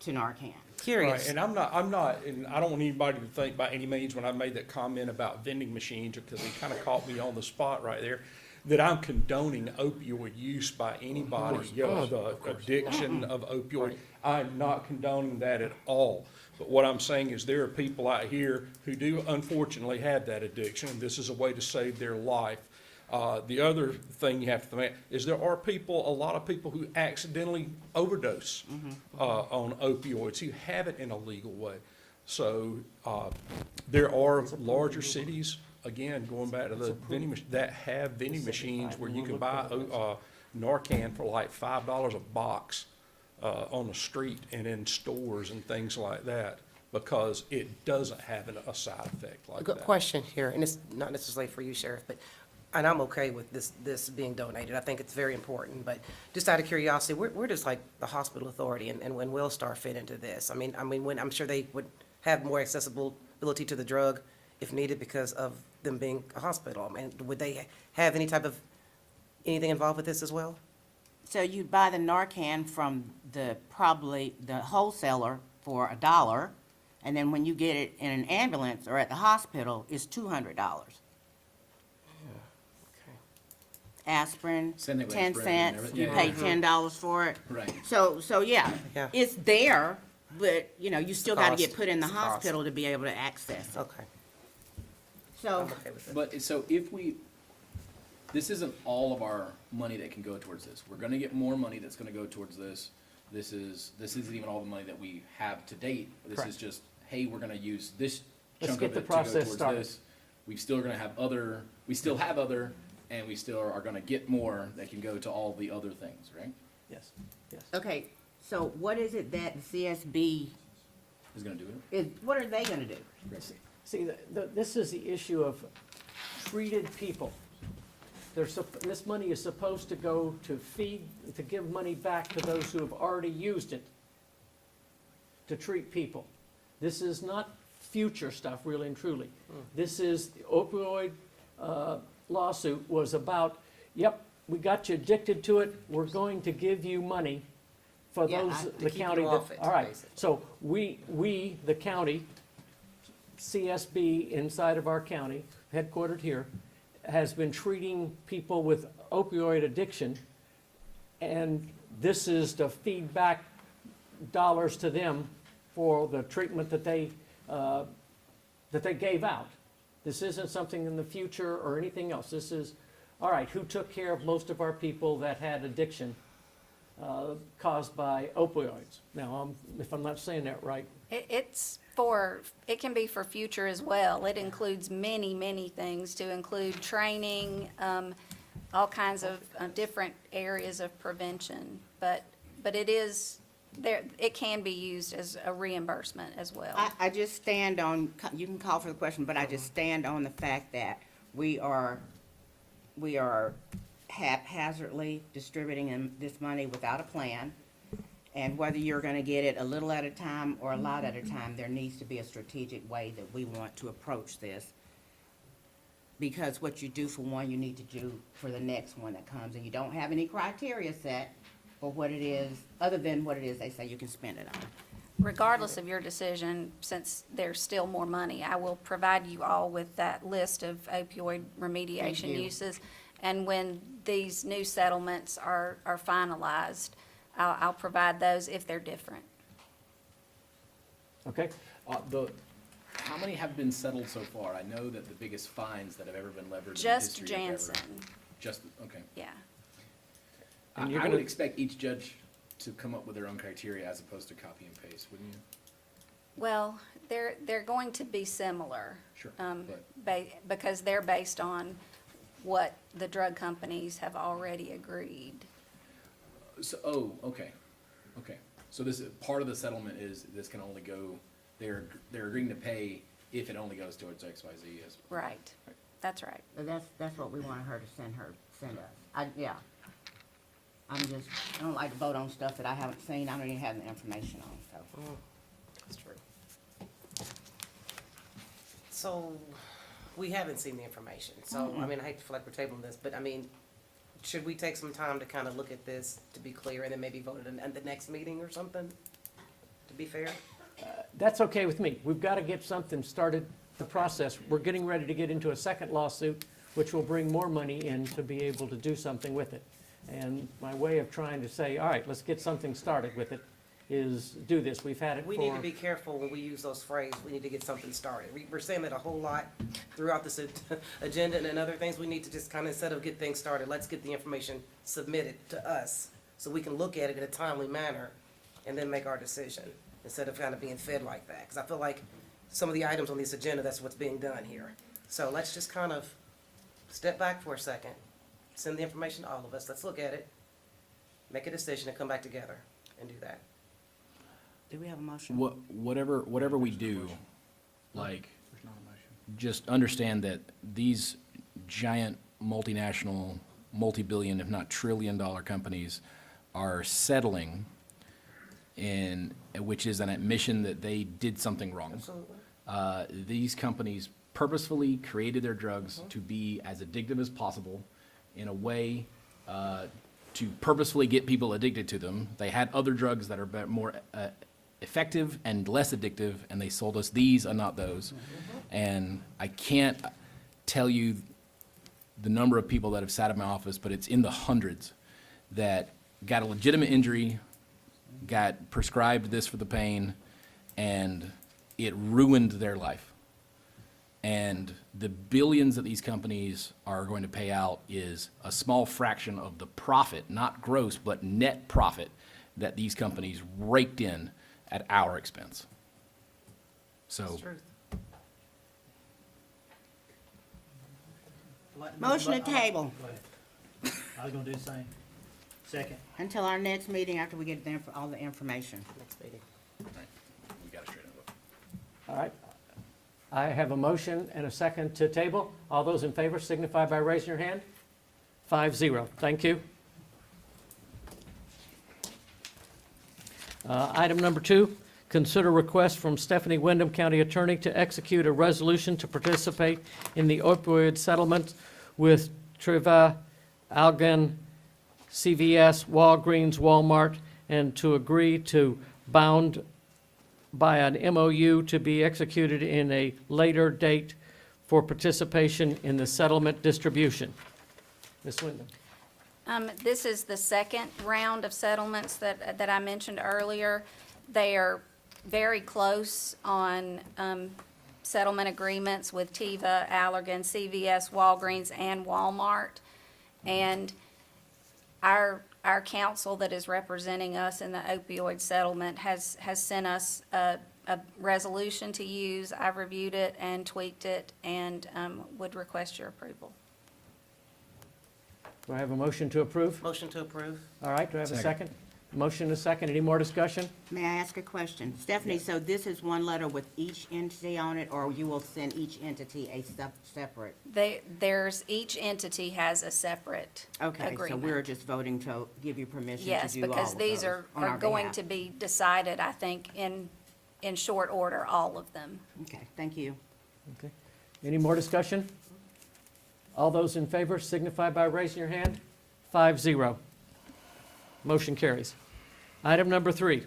Narcan. Right, and I'm not, and I don't want anybody to think by any means when I made that comment about vending machines, because it kind of caught me on the spot right there, that I'm condoning opioid use by anybody, the addiction of opioid. I'm not condoning that at all. But what I'm saying is there are people out here who do unfortunately have that addiction, and this is a way to save their life. The other thing you have to think is there are people, a lot of people who accidentally overdose on opioids, who have it in a legal way. So there are larger cities, again, going back to the vending machine, that have vending machines where you can buy Narcan for like $5 a box on the street and in stores and things like that, because it doesn't have a side effect like Good that. question here, and it's not necessarily for you, Sheriff, but, and I'm okay with this being donated. I think it's very important, but just out of curiosity, where does like the hospital authority and when Wellstar fit into this? I mean, when, I'm sure they would have more accessibility to the drug if needed because of them being a hospital. I mean, would they have anything involved with this as well? So you buy the Narcan from probably the wholesaler for $1, and then when you get it in an ambulance or at the hospital, it's $200. Aspirin, Same thing with 10 aspirin and cents, everything. you Yeah, pay $10 for it. Right. So yeah, Yeah. it's there, but, you know, you still gotta get Cost. put in the It's cost. hospital to be able to access it. Okay. So, I'm okay with it. But, so if this isn't all of our money that can go towards this. We're gonna get more money that's gonna go towards this. This isn't even all the money that we have to date. This is Correct. just, hey, we're gonna use this Let's chunk get of the it to go process towards started. this. We still are gonna have other, and we still are gonna get more that can go to all the other things, right? Yes, yes. okay, so what is it that the CSB Is gonna do it. what are they gonna do? See, this is the issue of treated people. This money is supposed to go to give money back to those who have already used it to treat people. This is not future stuff, really and truly. This is, the opioid lawsuit was about, yep, we got you addicted to it, we're going to give you money for Yeah, those, to the keep county you that, off it, all right. basically. So we, the county, CSB inside of our county, headquartered here, has been treating people with opioid addiction, and this is to feed back dollars to them for the treatment that they gave out. This isn't something in the future or anything else. This is, all right, who took care of most of our people that had addiction caused by opioids? Now, if I'm not saying that right, It can be for future as well. It includes many, many things, to include training, all kinds of different areas of prevention. But it is, it can be used as a reimbursement as well. I just stand on, you can call for the question, but I just stand on the fact that we are haphazardly distributing this money without a plan. And whether you're gonna get it a little at a time or a lot at a time, there needs to be a strategic way that we want to approach this. Because what you do for one, you need to do for the next one that comes, and you don't have any criteria set for what it is, other than what it is they say you can spend it on. Regardless of your decision, since there's still more money, I will provide you all with that list of opioid remediation you. uses. And when these new settlements are finalized, I'll provide those if they're different. Okay? How many have been settled so far? I know that the biggest fines that have ever been levered in the Just history of ever. Jansen, Just, okay. yeah. I And you're would gonna- expect each judge to come up with their own criteria as opposed to copy and paste, wouldn't you? Well, they're going to be similar. Sure, Because they're based on what the drug companies have already agreed. So, okay. So this is, part of the settlement is this can only go, they're agreeing to pay if it only goes towards X, Y, Z. Right, that's right. So that's what we wanted her to send us. Yeah. I don't like to vote on stuff that I haven't seen, I don't even have the information on, so. That's true. So, we haven't seen the information, so, I mean, I hate to feel like we're tabling this, but I mean, should we take some time to kind of look at this to be clear, and then maybe vote it at the next meeting or something, to be fair? That's okay with me. We've got to get something started, the process. We're getting ready to get into a second lawsuit, which will bring more money in to be able to do something with it. And my way of trying to say, all right, let's get something started with it, is do this. We've had it for... We need to be careful when we use those phrases, we need to get something started. We're saying that a whole lot throughout this agenda and other things, we need to just kind of, instead of get things started, let's get the information submitted to us, so we can look at it in a timely manner, and then make our decision, instead of kind of being fed like that. Because I feel like some of the items on this agenda, that's what's being done here. So let's just kind of step back for a second, send the information to all of us, let's look at it, make a decision, and come back together and do that. Do we have a motion? Whatever we do, like, just understand that these giant multinational, multi-billion, if not trillion-dollar companies are settling which is an admission that they did something wrong. Absolutely. These companies purposefully created their drugs to be as addictive as possible in a way to purposefully get people addicted to them. They had other drugs that are more effective and less addictive, and they sold us these and not those. And I can't tell you the number of people that have sat in my office, but it's in the hundreds that got a legitimate injury, got prescribed this for the pain, and it ruined their life. And the billions that these companies are going to pay out is a small fraction of the profit, not gross, but net profit that these companies raked in at our expense. So, That's truth. Motion to table I was gonna do the same. Second. until our next meeting after we get all the information. Next meeting. we got to straighten it up. All right. I have a motion and a second to table. All those in favor signify by raising your hand. 5-0. Thank you. Item number 2, consider request from Stephanie Wyndham, County Attorney, to execute a resolution to participate in the opioid settlement with Triva, Algan, CVS, Walgreens, Walmart, and to agree to bound by an MOU to be executed in a later date for participation in the settlement distribution. Ms. Wyndham. This is the second round of settlements that I mentioned earlier. They are very close on settlement agreements with Teva, Allergan, CVS, Walgreens, and Walmart. And our counsel that is representing us in the opioid settlement has sent us a resolution to use. I've reviewed it and tweaked it and would request your approval. Do I have a motion to approve? Motion to approve. All right, do I have a second? Motion and a second. Any more discussion? May I ask a question? Stephanie, so this is one letter with each entity on it, or you will send each entity a separate? Each entity has a separate Okay, so agreement. we're just voting to give you permission to do all Yes, of because these those on are our going behalf. to be decided, I think, in short order, all of them. Okay, thank you. Okay. Any more discussion? All those in favor signify by raising your hand. 5-0. Motion carries. Item number 3,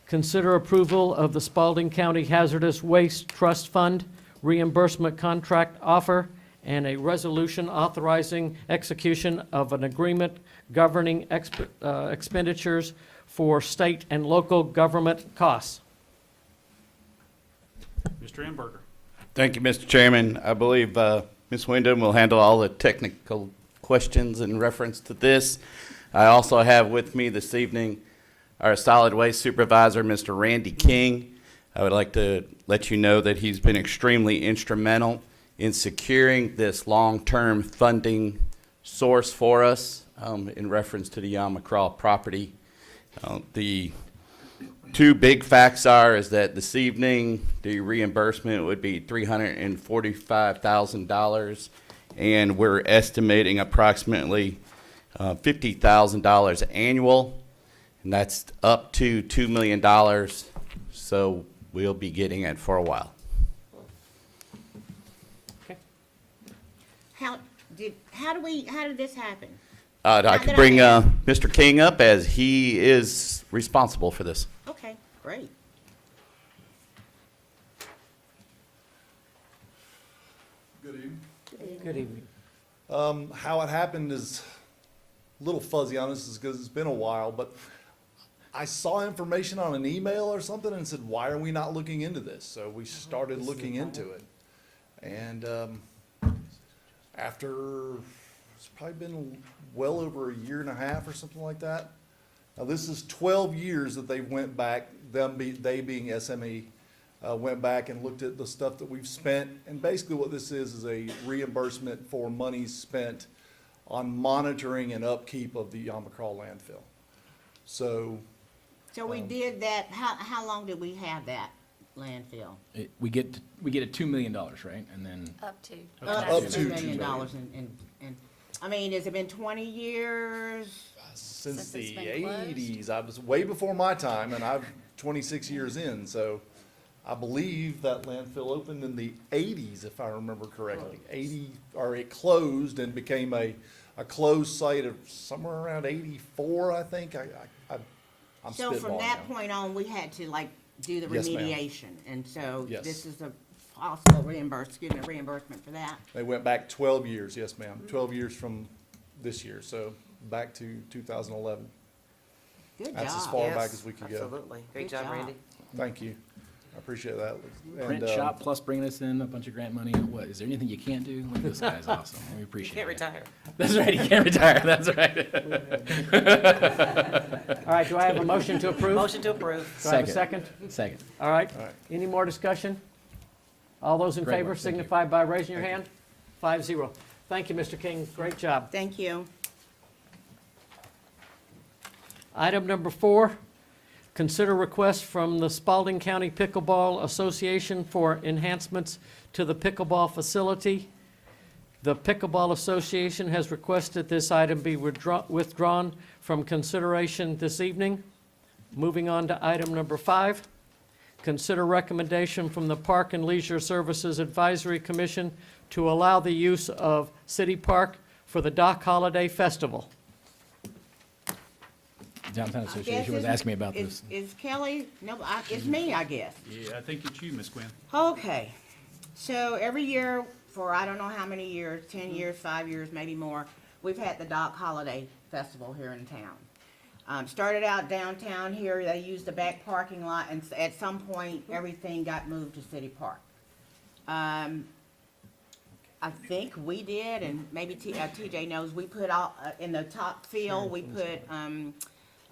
consider approval of the Spalding County Hazardous Waste Trust Fund reimbursement contract offer and a resolution authorizing execution of an agreement governing expenditures for state and local government costs. Mr. Amberger. Thank you, Mr. Chairman. I believe Ms. Wyndham will handle all the technical questions in reference to this. I also have with me this evening our solid waste supervisor, Mr. Randy King. I would like to let you know that he's been extremely instrumental in securing this long-term funding source for us in reference to the Yamacraw property. The two big facts is that this evening the reimbursement would be $345,000, and we're estimating approximately $50,000 annual, and that's up to $2 million, so we'll be getting it for a while. How did this happen? I could bring Mr. King up as he is responsible for this. Okay, great. Good evening. Good evening. How it happened is a little fuzzy on this because it's been a while, but I saw information on an email or something and said, why are we not looking into this? So we started looking into it. And after, it's probably been well over a year and a half or something like that. Now, this is 12 years that they went back, they being SME, went back and looked at the stuff that we've spent. And basically what this is a reimbursement for monies spent on monitoring and upkeep of the Yamacraw landfill. So we did that, how long did we have that landfill? We get $2 million, right? And then Up to. Up to $2 million $2 and, I mean, has it been 20 years? since it's the been closed? 80s, I was way before my time, and I'm 26 years in, so I believe that landfill opened in the 80s, if I remember correctly. 80, or it closed and became a closed site of somewhere around 84, I think. I'm So from spitballing that now. point on, we had to like do the Yes, ma'am. remediation, and so Yes. this is a possible reimbursement for that. They went back 12 years, yes, ma'am. 12 years from this year, so back to 2011. Good That's as job. far Yes, back as we could go. Absolutely. Great Good job, job. Randy. Thank you. I appreciate that. print And, shop plus bringing us in a bunch of grant money. What, is there anything you can't do? Look, this guy's awesome. We appreciate Can't it. retire. That's right, he can't retire. That's right. All right, do I have a motion to approve? Motion to approve. Do I have a second? Second. All right. All right. Any more discussion? All those in Great favor work. Thank you. signify by raising your hand. 5-0. Thank you, Mr. King. Great job. Thank you. Item number 4, consider request from the Spalding County Pickleball Association for enhancements to the pickleball facility. The Pickleball Association has requested this item be withdrawn from consideration this evening. Moving on to item number 5, consider recommendation from the Park and Leisure Services Advisory Commission to allow the use of City Park for the Dock Holiday Festival. Downtown I guess Association was it's- asking me about this. Is Kelly, no, it's me, I guess. Yeah, I think it's you, Miss Gwen. Okay, so every year for I don't know how many years, 10 years, 5 years, maybe more, we've had the Dock Holiday Festival here in town. Started out downtown here, they used the back parking lot, and at some point, everything got moved to City Park. I think we did, and maybe TJ knows, we put out, in the top field, we put,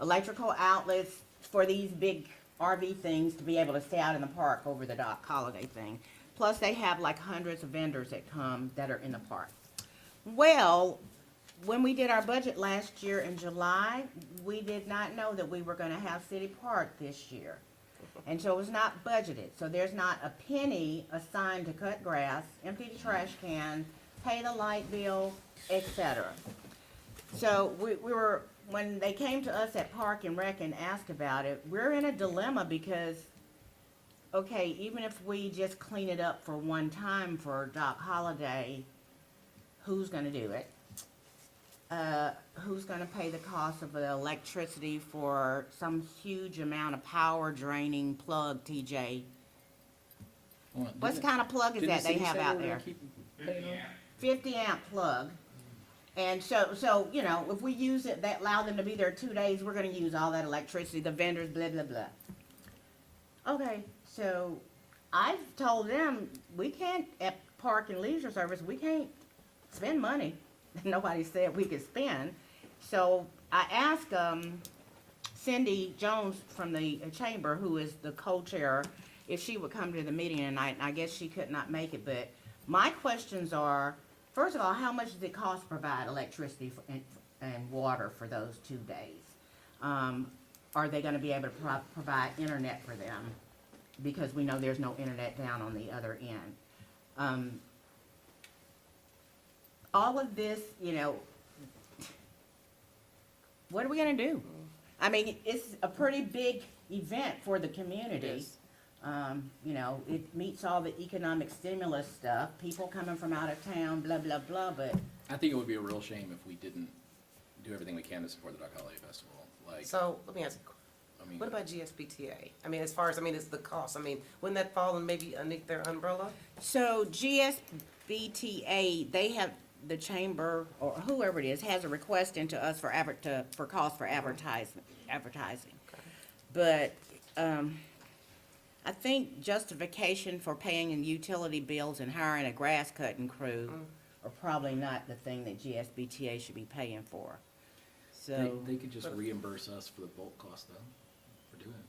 electrical outlets for these big RV things to be able to stay out in the park over the Dock Holiday thing. Plus, they have like hundreds of vendors that come that are in the park. Well, when we did our budget last year in July, we did not know that we were gonna have City Park this year. And so it was not budgeted, so there's not a penny assigned to cut grass, empty the trash can, pay the light bill, etc. So we were, when they came to us at Park and Rec and asked about it, we're in a dilemma because, okay, even if we just clean it up for one time for Dock Holiday, who's gonna do it? Who's gonna pay the cost of the electricity for some huge amount of power draining plug, TJ? What kind of plug is that they have out there? 50 amp plug. And so, you know, if we use it, that allow them to be there 2 days, we're gonna use all that electricity, the vendors, blah, blah, blah. Okay, so I've told them, we can't, at Park and Leisure Service, we can't spend money. Nobody said we could spend. So I asked, Cindy Jones from the chamber, who is the co-chair, if she would come to the meeting tonight, and I guess she could not make it, but my questions are, first of all, how much does it cost to provide electricity and water for those 2 days? Are they gonna be able to provide internet for them? Because we know there's no internet down on the other end. All of this, you know, what are we gonna do? I mean, it's a pretty big event for the community. You know, it meets all the economic stimulus stuff, people coming from out of town, blah, blah, blah, but I think it would be a real shame if we didn't do everything we can to support the Duck Holiday Festival. Like, So, let me ask you, I mean, what about GSBTA? I mean, as far as, I mean, it's the cost, I mean, wouldn't that fall in maybe underneath their umbrella? So GSBTA, they have, the chamber, or whoever it is, has a request into us for for cost for advertising. But, I think justification for paying in utility bills and hiring a grass cutting crew are probably not the thing that GSBTA should be paying for. So, they could just reimburse us for the bulk cost though, for doing it.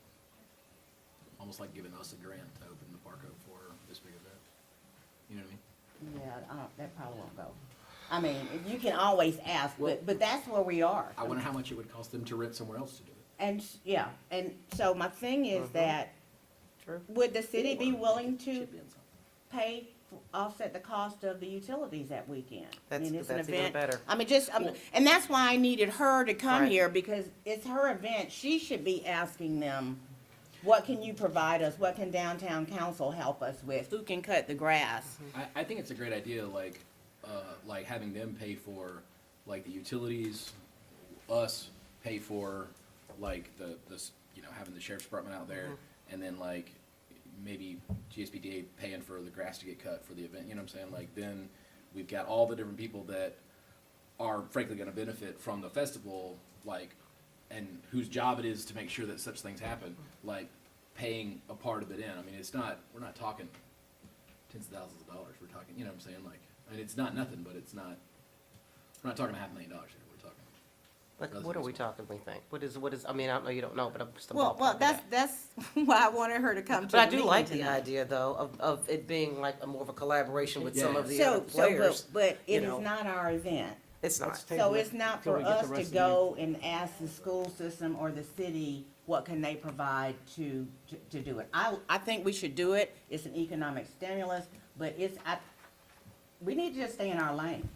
Almost like giving us a grant to open the park up for this big event. You know what I mean? yeah, that probably won't go. I mean, you can always ask, but that's where we are. I wonder how much it would cost them to rent somewhere else to do it. And, yeah, and so my thing is that, would the city be willing to pay, offset the cost of the utilities that weekend? I mean, it's an That's even event. better. I mean, and that's why I needed her to come Right. here, because it's her event. She should be asking them, what can you provide us? What can downtown council help us with? Who can cut the grass? I think it's a great idea, like having them pay for, like, the utilities, us pay for, like, you know, having the sheriff's department out there, and then, like, maybe GSPDA paying for the grass to get cut for the event, you know what I'm saying? Like, then we've got all the different people that are frankly gonna benefit from the festival, like, and whose job it is to make sure that such things happen, like, paying a part of it in. I mean, we're not talking tens of thousands of dollars, we're talking, you know what I'm saying? Like, I mean, it's not nothing, but we're not talking $500,000 here, we're talking. Like, what are we talking, we think? What is, I mean, I don't know, you don't know, but I'm just a Well, ballpark of that. that's why I wanted her to come to But I the do meeting like the tonight. idea, though, of it being like a more of a collaboration with some Yeah. of the other players. But you it is know. not our event. It's not. So it's not till for we get the us to rest of go and ask the school system or the city, what can they provide to do it? I think we should do it, it's an economic stimulus, but we need to just stay in our lane.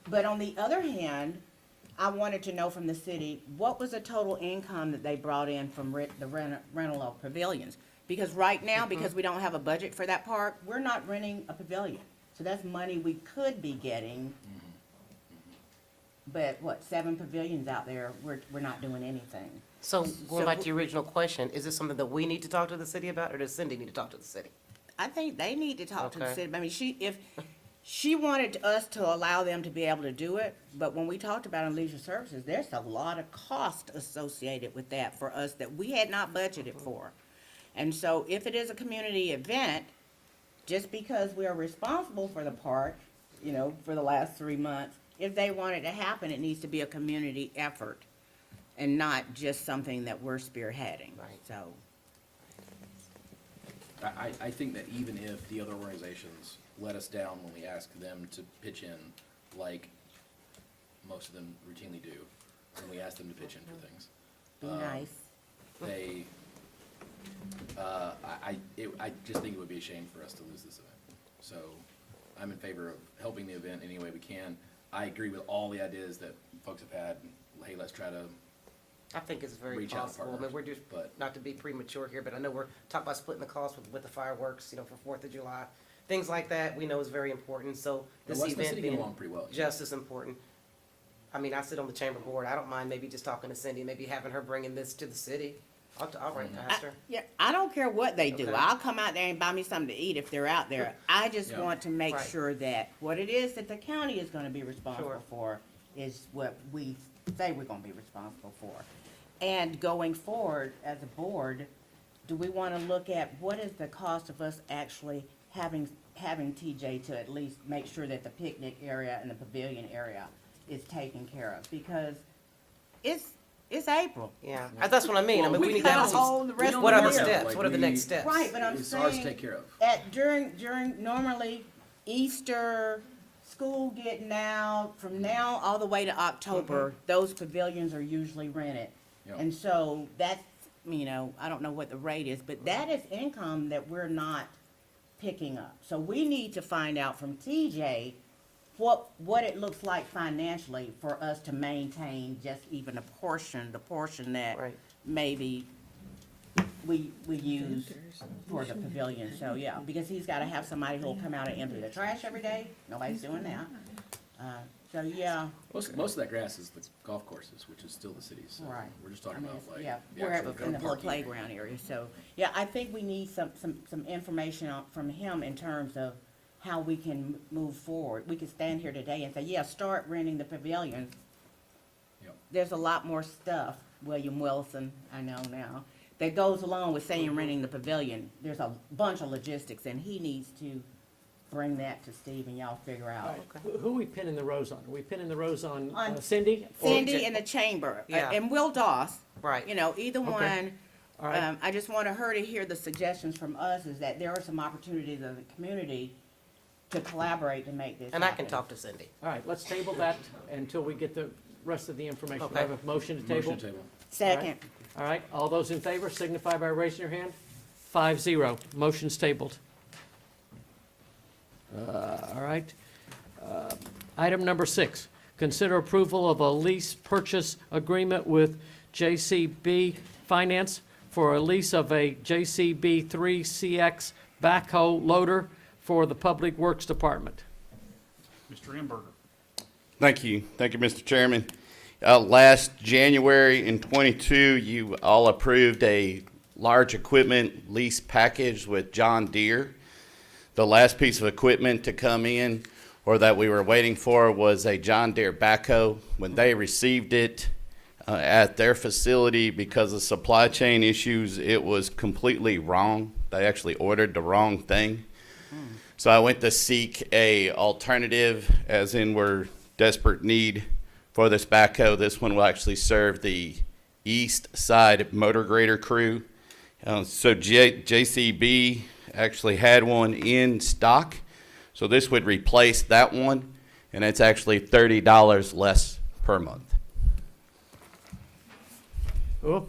But on the other hand, I wanted to know from the city, what was the total income that they brought in from the rental of pavilions? Because right now, because we don't have a budget for that park, we're not renting a pavilion. So that's money we could be getting. But 7 pavilions out there, we're not doing anything. So, going So- back to your original question, is this something that we need to talk to the city about, or does Cindy need to talk to the city? I think they need to talk to the Okay. city. I mean, if she wanted us to allow them to be able to do it, but when we talked about in leisure services, there's a lot of cost associated with that for us that we had not budgeted for. And so if it is a community event, just because we are responsible for the park, you know, for the last 3 months, if they want it to happen, it needs to be a community effort and not just something that we're spearheading. Right. So, I think that even if the other organizations let us down when we ask them to pitch in, like most of them routinely do, when we ask them to pitch in for things. be nice. They, I just think it would be a shame for us to lose this event. So I'm in favor of helping the event any way we can. I agree with all the ideas that folks have had. Hey, let's try to, I think it's very Reach out to possible. I mean, partners, we're just, but- not to be premature here, but I know we're talking about splitting the cost with the fireworks, you know, for 4th of July. things like that, we know is very important, so this West City event get being along pretty well. just as important. I mean, I sit on the chamber board, I don't mind maybe just talking to Cindy, maybe having her bringing this to the city. I'll run past her. Yeah, I don't care what they do. Okay. I'll come out there and buy me something to eat if they're out there. I just Yeah. want to make Right. sure that what it is that the county is gonna be responsible Sure. for is what we say we're gonna be responsible for. And going forward, as a board, do we wanna look at what is the cost of us actually having TJ to at least make sure that the picnic area and the pavilion area is taken care of? Because it's April. Yeah, that's what I mean, I Well, mean, we we need to gotta have hold some, the rest what of are the the year. steps, what are the next steps? Right, but I'm It's ours to saying, take care of. during normally Easter, school getting out, from now all the way to October, those pavilions are usually rented. Yep. And so that's, I don't know what the rate is, but that is income that we're not picking up. So we need to find out from TJ what it looks like financially for us to maintain just even the portion that Right. maybe we use for the pavilion. So, yeah, because he's gotta have somebody who'll come out and empty the trash every day. Nobody's doing that. So, yeah, Most of that grass is the golf courses, which is still the city's. So right. We're just I talking mean, about like. yeah, the wherever, actual in the whole parking. playground area. So, yeah, I think we need some information from him in terms of how we can move forward. We could stand here today and say, yeah, start renting the pavilions. Yep. There's a lot more stuff, William Wilson, I know now, that goes along with saying renting the pavilion. There's a bunch of logistics, and he needs to bring that to Steve and y'all figure out. Who are we pinning the rose on? Are we pinning the rose on On Cindy? or- Cindy in the chamber, Yeah. and Will Doss. Right. Either one. All right. I just want her to hear the suggestions from us, is that there are some opportunities in the community to collaborate to make this And I can happen. talk to Cindy. All right, let's table that until we get the rest of the information. Okay. Do I have a motion to table? Motion to table. Second. All right, all those in favor signify by raising your hand. 5-0, motion's tabled. All right. Item number 6, consider approval of a lease purchase agreement with JCB Finance for a lease of a JCB 3CX backhoe loader for the Public Works Department. Mr. Imberger. Thank you. Thank you, Mr. Chairman. Last January in '22, you all approved a large equipment lease package with John Deere. The last piece of equipment to come in, or that we were waiting for, was a John Deere backhoe. When they received it at their facility, because of supply chain issues, it was completely wrong. They actually ordered the wrong thing. So I went to seek a alternative, as in we're desperate need for this backhoe. This one will actually serve the east side motor grader crew. So JCB actually had one in stock. So this would replace that one, and it's actually $30 less per month. Cool.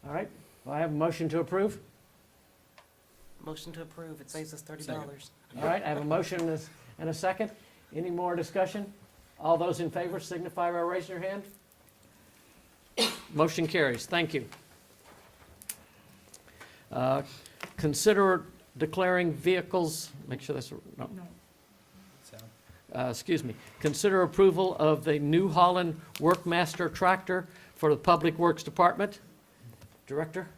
All right, well, I have a motion to approve. Motion to approve, it saves us $30. All right, I have a motion and a second. Any more discussion? All those in favor signify by raising your hand. Motion carries. Thank you. Consider declaring vehicles, make sure that's, no. Excuse me. Consider approval of the New Holland Workmaster tractor for the Public Works Department. Director?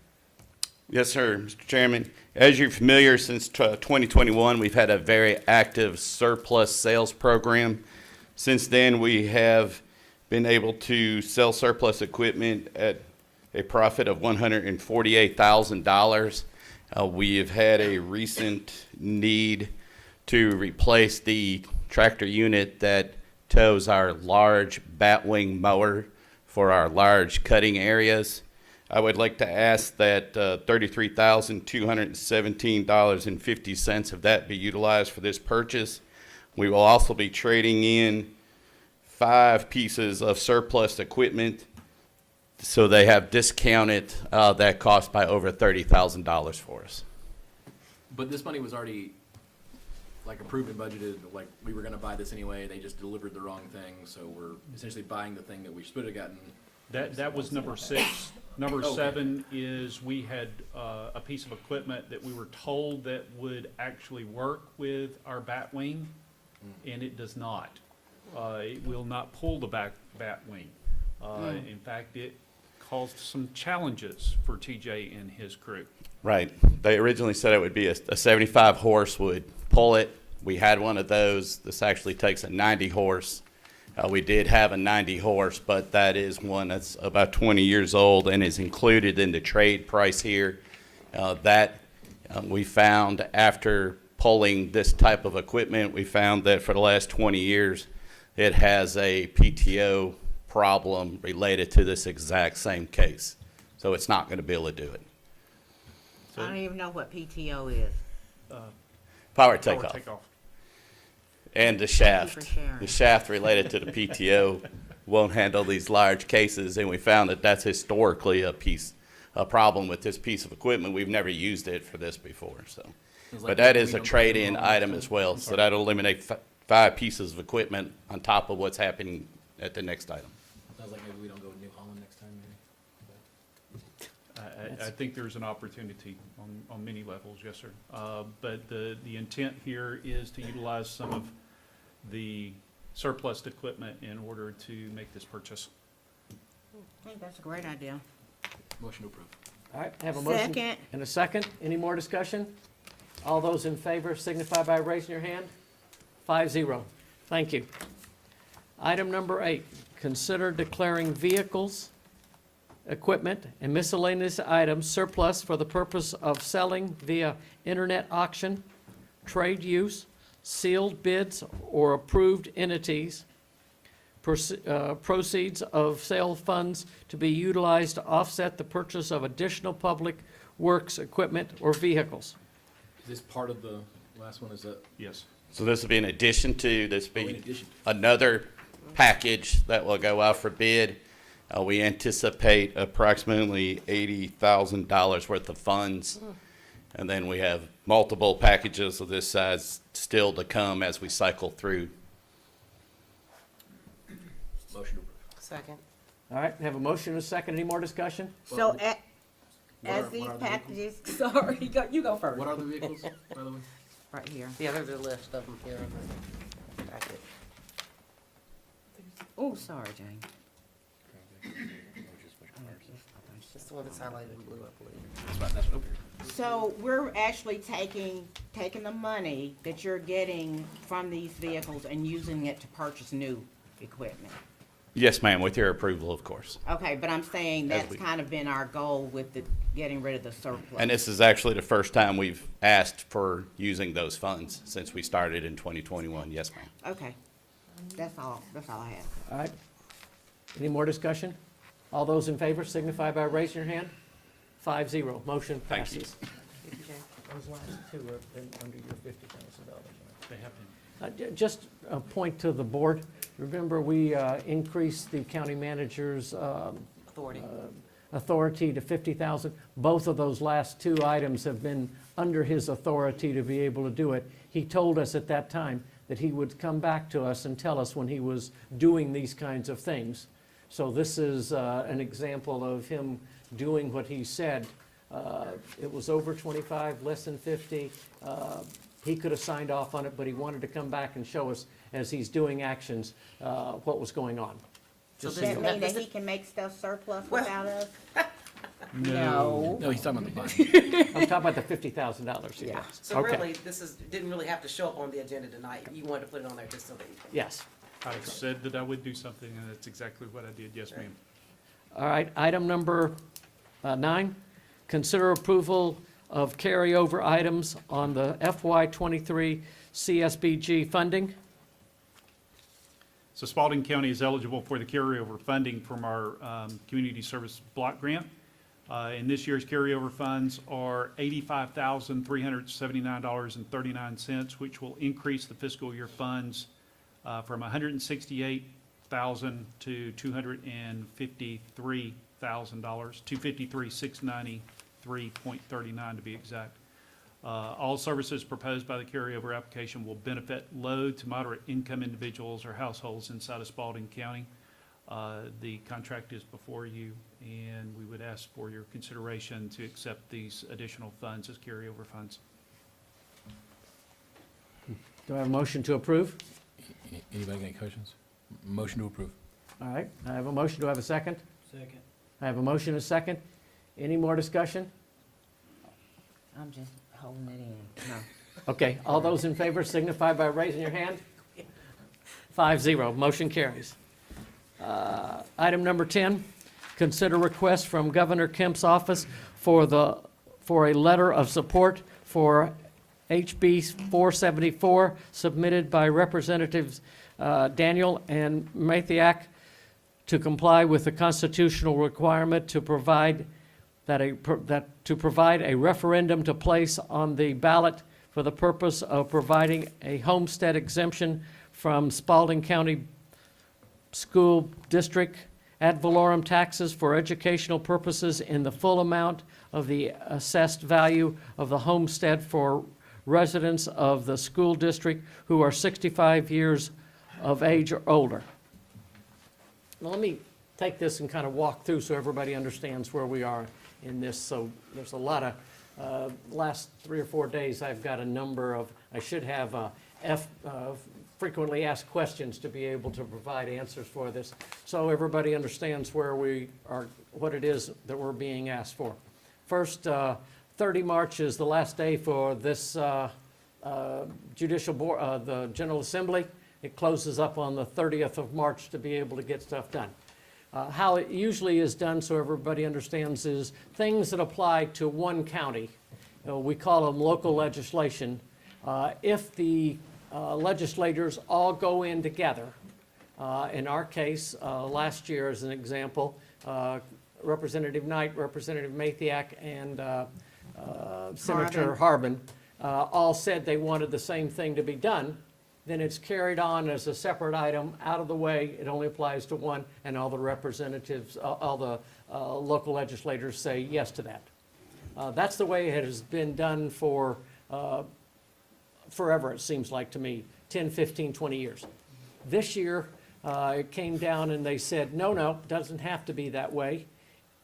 Yes, sir, Mr. Chairman. As you're familiar, since 2021, we've had a very active surplus sales program. Since then, we have been able to sell surplus equipment at a profit of $148,000. We have had a recent need to replace the tractor unit that tows our large batwing mower for our large cutting areas. I would like to ask that $33,217.50 of that be utilized for this purchase. We will also be trading in 5 pieces of surplus equipment, so they have discounted that cost by over $30,000 for us. But this money was already like approved and budgeted, like we were gonna buy this anyway, they just delivered the wrong thing, so we're essentially buying the thing that we should have gotten. That was number 6, Number 7 is we had a piece of equipment that we were told that would actually work with our bat wing, and it does not. It will not pull the bat wing. In fact, it caused some challenges for TJ and his crew. Right. They originally said it would be a 75 horse would pull it. We had one of those. This actually takes a 90 horse. We did have a 90 horse, but that is one that's about 20 years old and is included in the trade price here. We found after pulling this type of equipment, we found that for the last 20 years, it has a PTO problem related to this exact same case. So it's not going to be able to do it. I don't even know what PTO is. Power takeoff. And the shaft. Thank you for sharing. The shaft related to the PTO won't handle these large cases, and we found that that's historically a problem with this piece of equipment. We've never used it for this before, so. But that is a trade-in item as well, so that'll eliminate 5 pieces of equipment on top of what's happening at the next item. Sounds like maybe we don't go with New Holland next time, maybe. I think there's an opportunity on many levels, yes, sir. But the intent here is to utilize some of the surplus equipment in order to make this purchase. I think that's a great idea. Motion to approve. All right, have a motion. Second. And a second. Any more discussion? All those in favor signify by raising your hand. 5-0. Thank you. Item number 8, consider declaring vehicles, equipment, and miscellaneous items surplus for the purpose of selling via internet auction, trade use, sealed bids, or approved entities. Proceeds of sale funds to be utilized to offset the purchase of additional public works equipment or vehicles. Is this part of the last one? Is that? Yes. So this will be in addition to, In addition. another package that will go out for bid. We anticipate approximately $80,000 worth of funds. And then we have multiple packages of this size still to come as we cycle through. Motion to approve. Second. All right, have a motion and a second. Any more discussion? So What as are these the packages, sorry, you go first. What are the vehicles, by the way? Right here. Yeah, there's a list of them here in the packet. Oh, sorry, Jane. It's the one that's highlighted in blue, I believe. That's what, okay. So we're actually taking the money that you're getting from these vehicles and using it to purchase new equipment. Yes, ma'am, with your approval, of course. Okay, but I'm saying As that's we- kind of been our goal with the getting rid of the surplus. And this is actually the first time we've asked for using those funds since we started in 2021. Yes, ma'am. Okay, that's all I have. All right. Any more discussion? All those in favor signify by raising your hand. 5-0. Motion Thank you. passes. Those last two are under your $50,000. They have been. Just a point to the board. Remember, we increased the county manager's authority to $50,000. Both of those last 2 items have been under his authority to be able to do it. He told us at that time that he would come back to us and tell us when he was doing these kinds of things. So this is an example of him doing what he said. It was over 25, less than 50. He could have signed off on it, but he wanted to come back and show us, as he's doing actions, what was going on. Does Just that so- mean that he can make stuff surplus without us? No. No, he's talking about the bond. I'm talking about the $50,000. Yeah. So Okay. really, didn't really have to show up on the agenda tonight. You wanted to put it on there just so that you can. Yes. I said that I would do something, and that's exactly what I did. Yes, ma'am. All right, item number 9, consider approval of carryover items on the FY23 CSBG funding. So Spalding County is eligible for the carryover funding from our community service block grant. And this year's carryover funds are $85,379.39, which will increase the fiscal year funds from $168,000 to $253,000, $253,693.39 to be exact. All services proposed by the carryover application will benefit low to moderate income individuals or households inside of Spalding County. The contract is before you, and we would ask for your consideration to accept these additional funds as carryover funds. Do I have a motion to approve? Anybody got any questions? Motion to approve. All right, I have a motion. Do I have a second? Second. I have a motion and a second. Any more discussion? I'm just holding it in. No. Okay, all those in favor signify by raising your hand. 5-0, motion carries. Item number 10, consider request from Governor Kemp's office for a letter of support for HB 474 submitted by Representatives Daniel and Mathiak to comply with the constitutional requirement to provide a referendum to place on the ballot for the purpose of providing a homestead exemption from Spalding County School District ad valorem taxes for educational purposes in the full amount of the assessed value of the homestead for residents of the school district who are 65 years of age or older. Now, let me take this and kind of walk through so everybody understands where we are in this. So there's a lot of, last 3 or 4 days, I've got a number of, I should have frequently asked questions to be able to provide answers for this, so everybody understands where we are, what it is that we're being asked for. First, 30 March is the last day for this judicial board, the General Assembly. It closes up on the 30th of March to be able to get stuff done. How it usually is done, so everybody understands, is things that apply to one county. We call them local legislation. If the legislators all go in together, in our case, last year as an example, Representative Knight, Representative Mathiak, and Senator Harbin all said they wanted the same thing to be done, then it's carried on as a separate item out of the way. It only applies to one, and all the representatives, all the local legislators say yes to that. That's the way it has been done for forever, it seems like to me, 10, 15, 20 years. This year, it came down and they said, no, doesn't have to be that way.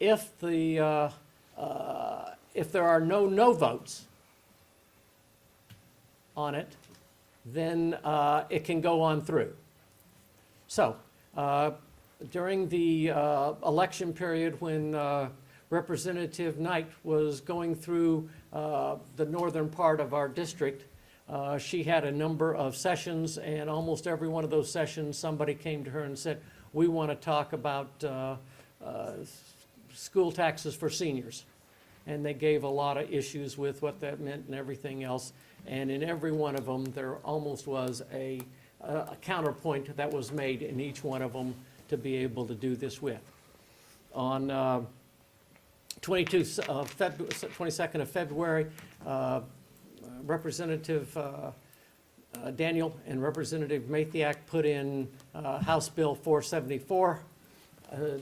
If there are no votes on it, then it can go on through. So, during the election period when Representative Knight was going through the northern part of our district, she had a number of sessions, and almost every one of those sessions, somebody came to her and said, we want to talk about school taxes for seniors. And they gave a lot of issues with what that meant and everything else. And in every one of them, there almost was a counterpoint that was made in each one of them to be able to do this with. On 22nd of February, Representative Daniel and Representative Mathiak put in House Bill 474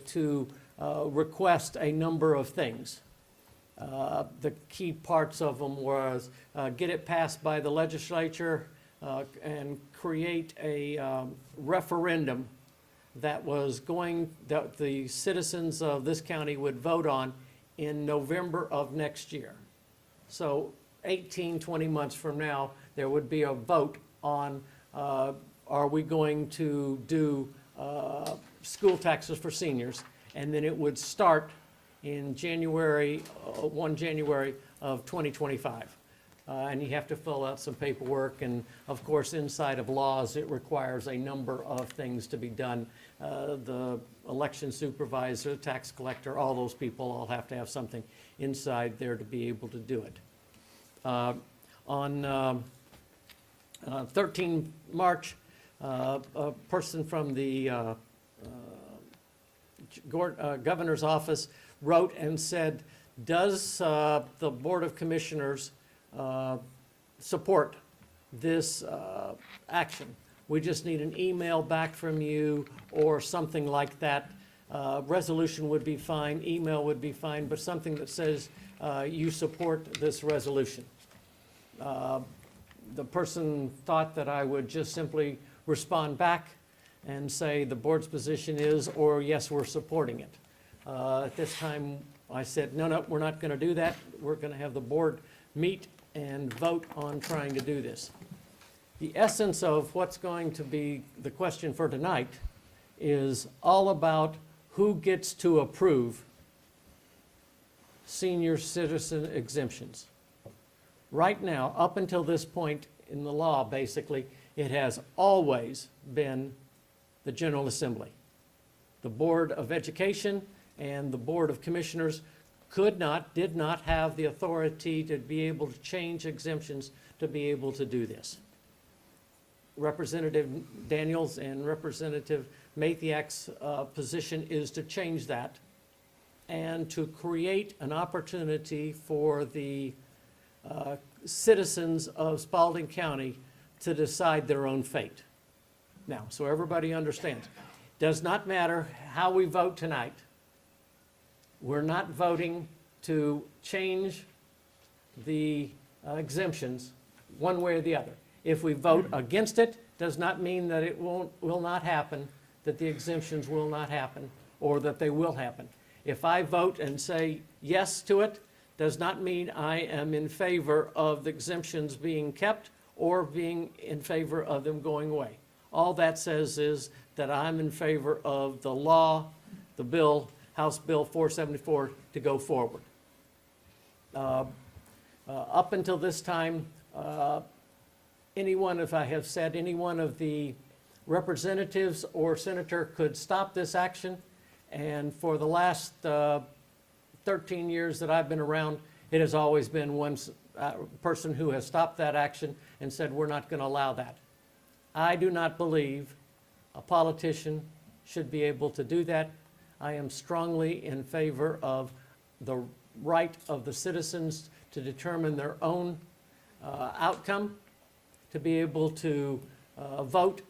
to request a number of things. The key parts of them was get it passed by the legislature and create a referendum that the citizens of this county would vote on in November of next year. So 18, 20 months from now, there would be a vote on are we going to do school taxes for seniors, and then it would start in January, 1 January of 2025. And you have to fill out some paperwork, and of course, inside of laws, it requires a number of things to be done. The election supervisor, tax collector, all those people all have to have something inside there to be able to do it. On 13 March, a person from the governor's office wrote and said, does the Board of Commissioners support this action? We just need an email back from you or something like that. Resolution would be fine, email would be fine, but something that says you support this resolution. The person thought that I would just simply respond back and say the board's position is, or yes, we're supporting it. At this time, I said, no, we're not going to do that. We're going to have the board meet and vote on trying to do this. The essence of what's going to be the question for tonight is all about who gets to approve senior citizen exemptions. Right now, up until this point in the law, basically, it has always been the General Assembly. The Board of Education and the Board of Commissioners did not have the authority to be able to change exemptions to be able to do this. Representative Daniels and Representative Mathiak's position is to change that and to create an opportunity for the citizens of Spalding County to decide their own fate. Now, so everybody understands, does not matter how we vote tonight. We're not voting to change the exemptions one way or the other. If we vote against it, does not mean that it will not happen, that the exemptions will not happen, or that they will happen. If I vote and say yes to it, does not mean I am in favor of the exemptions being kept or being in favor of them going away. All that says is that I'm in favor of the law, the bill, House Bill 474, to go forward. Up until this time, any one of the representatives or senator could stop this action, and for the last 13 years that I've been around, it has always been one person who has stopped that action and said, we're not going to allow that. I do not believe a politician should be able to do that. I am strongly in favor of the right of the citizens to determine their own outcome, to be able to vote.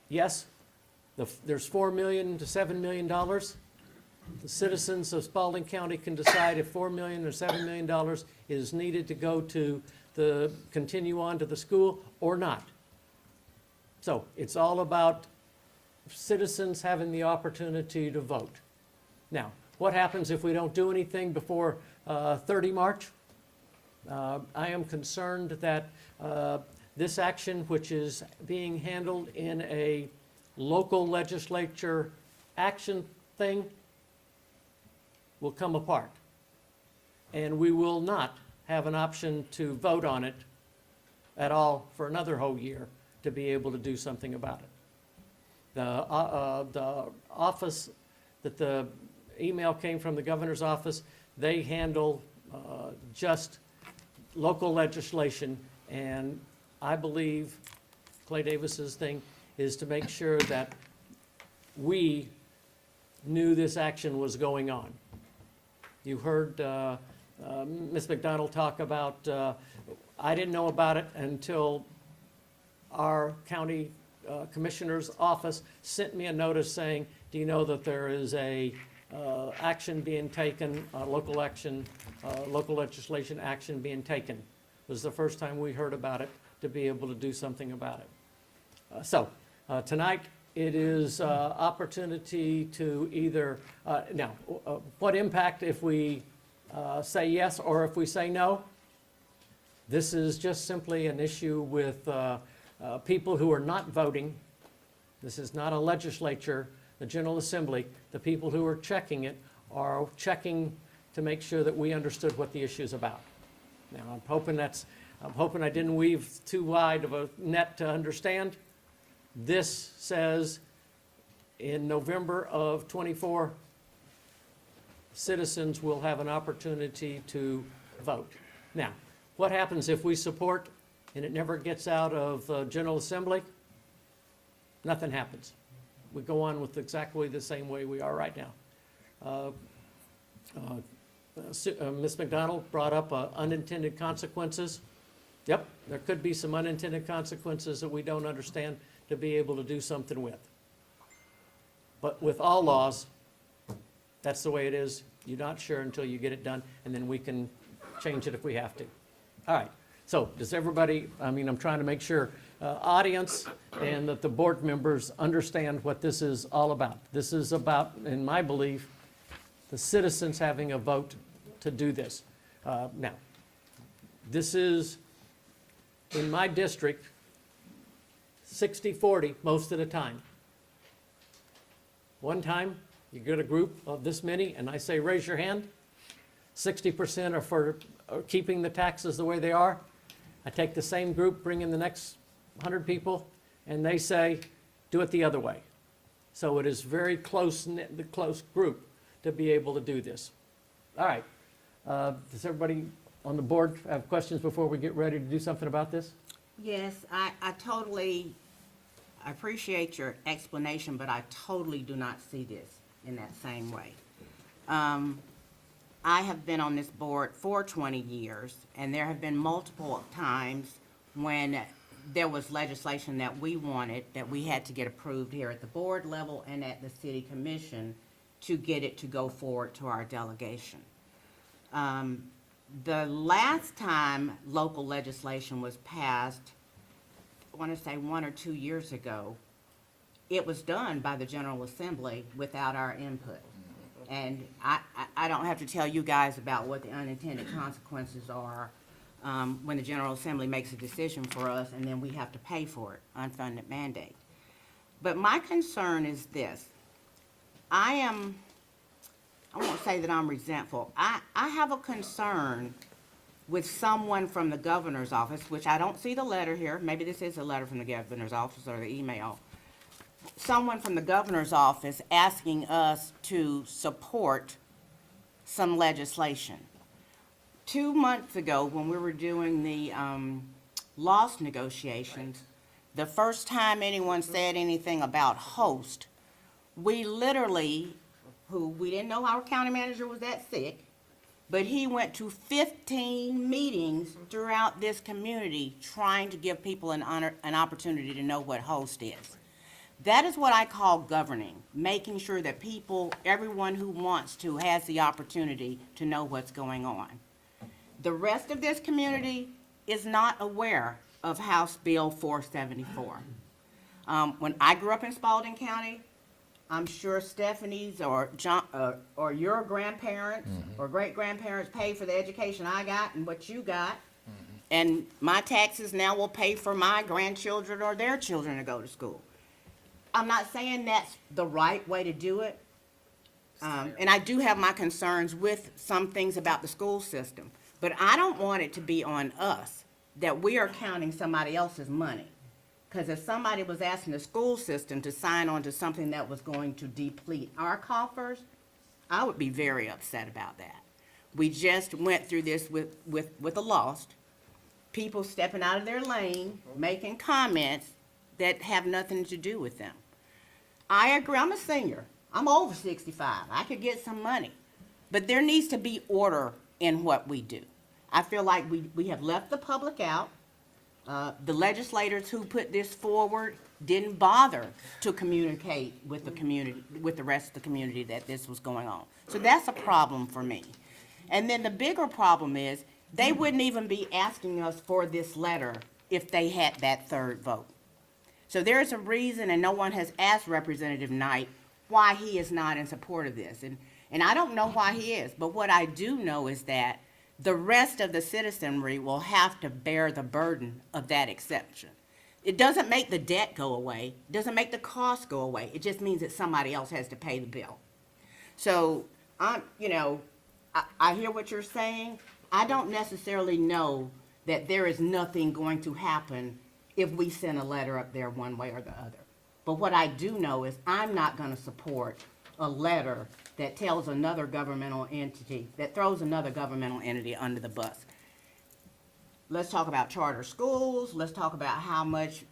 Yes, there's $4 million to $7 million. The citizens of Spalding County can decide if $4 million or $7 million is needed to go to continue on to the school or not. So it's all about citizens having the opportunity to vote. Now, what happens if we don't do anything before 30 March? I am concerned that this action, which is being handled in a local legislature action thing, will come apart. And we will not have an option to vote on it at all for another whole year to be able to do something about it. The office that the email came from, the governor's office, they handle just local legislation, and I believe Clay Davis's thing is to make sure that we knew this action was going on. You heard Ms. McDonald talk about, I didn't know about it until our county commissioner's office sent me a notice saying, do you know that there is a action being taken, local legislation action being taken? It was the first time we heard about it, to be able to do something about it. So tonight it is opportunity to either, now, what impact if we say yes or if we say no? This is just simply an issue with people who are not voting. This is not a legislature, the General Assembly. The people who are checking it are checking to make sure that we understood what the issue is about. Now, I'm hoping I didn't weave too wide of a net to understand. This says in November of '24, citizens will have an opportunity to vote. Now, what happens if we support and it never gets out of General Assembly? Nothing happens. We go on with exactly the same way we are right now. Ms. McDonald brought up unintended consequences. Yep, there could be some unintended consequences that we don't understand to be able to do something with. But with all laws, that's the way it is. You're not sure until you get it done, and then we can change it if we have to. All right, so does everybody, I'm trying to make sure audience and that the board members understand what this is all about. This is about, in my belief, the citizens having a vote to do this. Now, this is, in my district, 60-40 most of the time. One time, you get a group of this many, and I say, raise your hand. 60% are for keeping the taxes the way they are. I take the same group, bring in the next 100 people, and they say, do it the other way. So it is very close group to be able to do this. All right. Does everybody on the board have questions before we get ready to do something about this? Yes, I totally appreciate your explanation, but I totally do not see this in that same way. I have been on this board for 20 years, and there have been multiple times when there was legislation that we wanted, that we had to get approved here at the board level and at the city commission to get it to go forward to our delegation. The last time local legislation was passed, I want to say 1 or 2 years ago, it was done by the General Assembly without our input. And I don't have to tell you guys about what the unintended consequences are when the General Assembly makes a decision for us and then we have to pay for it, unfunded mandate. But my concern is this. I won't say that I'm resentful. I have a concern with someone from the governor's office, which I don't see the letter here. Maybe this is a letter from the governor's office or the email. Someone from the governor's office asking us to support some legislation. 2 months ago, when we were doing the loss negotiations, the first time anyone said anything about host, we literally, we didn't know our county manager was that sick, but he went to 15 meetings throughout this community trying to give people an opportunity to know what host is. That is what I call governing, making sure that people, everyone who wants to, has the opportunity to know what's going on. The rest of this community is not aware of House Bill 474. When I grew up in Spalding County, I'm sure Stephanie's or John, or your grandparents or great-grandparents paid for the education I got and what you got. And my taxes now will pay for my grandchildren or their children to go to school. I'm not saying that's the right way to do it. And I do have my concerns with some things about the school system. But I don't want it to be on us that we are counting somebody else's money. Because if somebody was asking the school system to sign on to something that was going to deplete our coffers, I would be very upset about that. We just went through this with the lost, people stepping out of their lane, making comments that have nothing to do with them. I agree, I'm a senior. I'm over 65. I could get some money. But there needs to be order in what we do. I feel like we have left the public out. The legislators who put this forward didn't bother to communicate with the community, with the rest of the community, that this was going on. So that's a problem for me. And then the bigger problem is they wouldn't even be asking us for this letter if they had that third vote. So there's a reason, and no one has asked Representative Knight why he is not in support of this. And I don't know why he is, but what I do know is that the rest of the citizenry will have to bear the burden of that exception. It doesn't make the debt go away, it doesn't make the cost go away, it just means that somebody else has to pay the bill. So, I hear what you're saying. I don't necessarily know that there is nothing going to happen if we send a letter up there one way or the other. But what I do know is I'm not going to support a letter that tells another governmental entity, that throws another governmental entity under the bus. Let's talk about charter schools. Let's talk about how much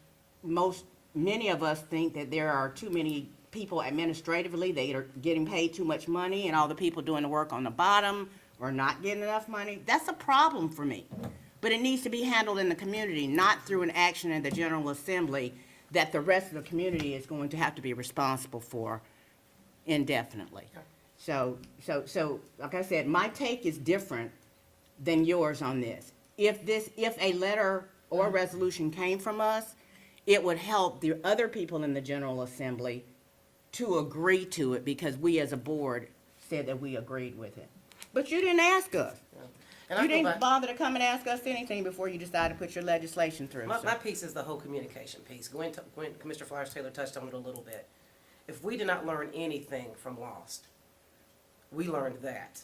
many of us think that there are too many people administratively. They are getting paid too much money, and all the people doing the work on the bottom are not getting enough money. That's a problem for me. But it needs to be handled in the community, not through an action in the General Assembly that the rest of the community is going to have to be responsible for indefinitely. So, like I said, my take is different than yours on this. If a letter or a resolution came from us it would help the other people in the General Assembly to agree to it because we as a board said that we agreed with it. But you didn't ask us. And I You go didn't back- bother to come and ask us anything before you decided to put your legislation through. My, so. my piece is the whole communication piece. Commissioner Flowers-Taylor touched on it a little bit. If we did not learn anything from Lost, we learned that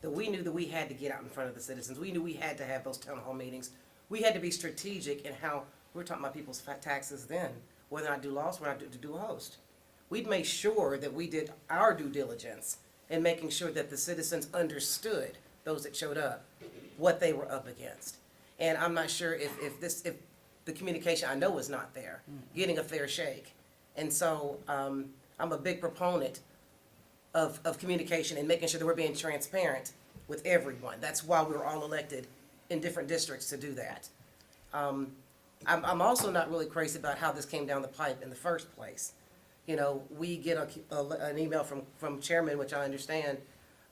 we knew that we had to get out in front of the citizens. We knew we had to have those town hall meetings. We had to be strategic in how, we were talking about people's taxes then, whether or not do Lost, whether or not to do host. We'd make sure that we did our due diligence in making sure that the citizens understood, those that showed up, what they were up against. And I'm not sure if the communication, I know, was not there, getting a fair shake. And so, I'm a big proponent of communication and making sure that we're being transparent with everyone. That's why we were all elected in different districts to do that. I'm also not really crazy about how this came down the pipe in the first place. You know, we get an email from chairman, which I understand,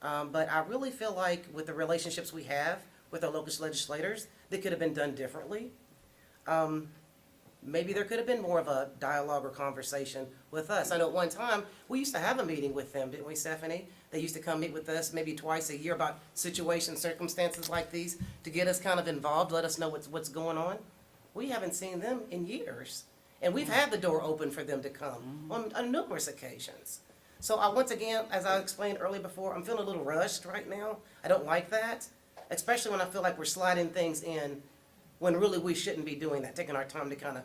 but I really feel like with the relationships we have with our local legislators, that could have been done differently. Maybe there could have been more of a dialogue or conversation with us. I know at one time, we used to have a meeting with them, didn't we, Stephanie? They used to come meet with us maybe twice a year about situations, circumstances like these, to get us kind of involved, let us know what's going on. We haven't seen them in years. And we've had the door open for them to come on numerous occasions. So once again, as I explained earlier before, I'm feeling a little rushed right now. I don't like that, especially when I feel like we're sliding things in when really we shouldn't be doing that, taking our time to kind of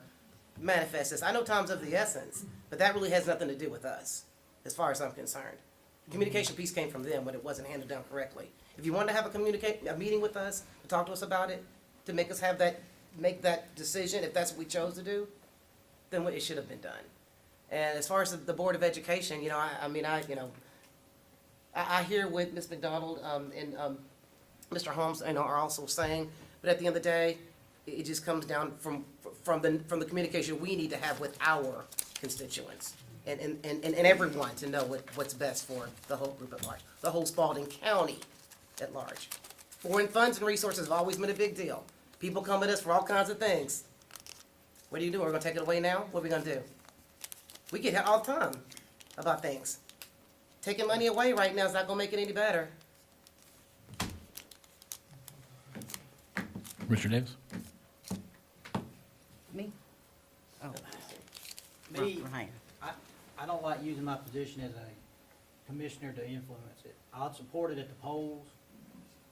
manifest this. I know time's of the essence, but that really has nothing to do with us, as far as I'm concerned. The communication piece came from them when it wasn't handled down correctly. If you want to have a meeting with us, to talk to us about it, to make us make that decision, if that's what we chose to do, then it should have been done. And as far as the Board of Education, you know, I hear what Ms. McDonald and Mr. Holmes, you know, are also saying, but at the end of the day, it just comes down from the communication we need to have with our constituents and everyone to know what's best for the whole group at large, the whole Spalding County at large. Foreign funds and resources have always been a big deal. People come at us for all kinds of things. What do? We're gonna take it away now? What are we gonna do? We get hit all the time about things. Taking money away right now is not gonna make it any better. Mr. Davis? Me? Oh. Me, Ryan. I don't like using my position as a commissioner to influence it. I'll support it at the polls.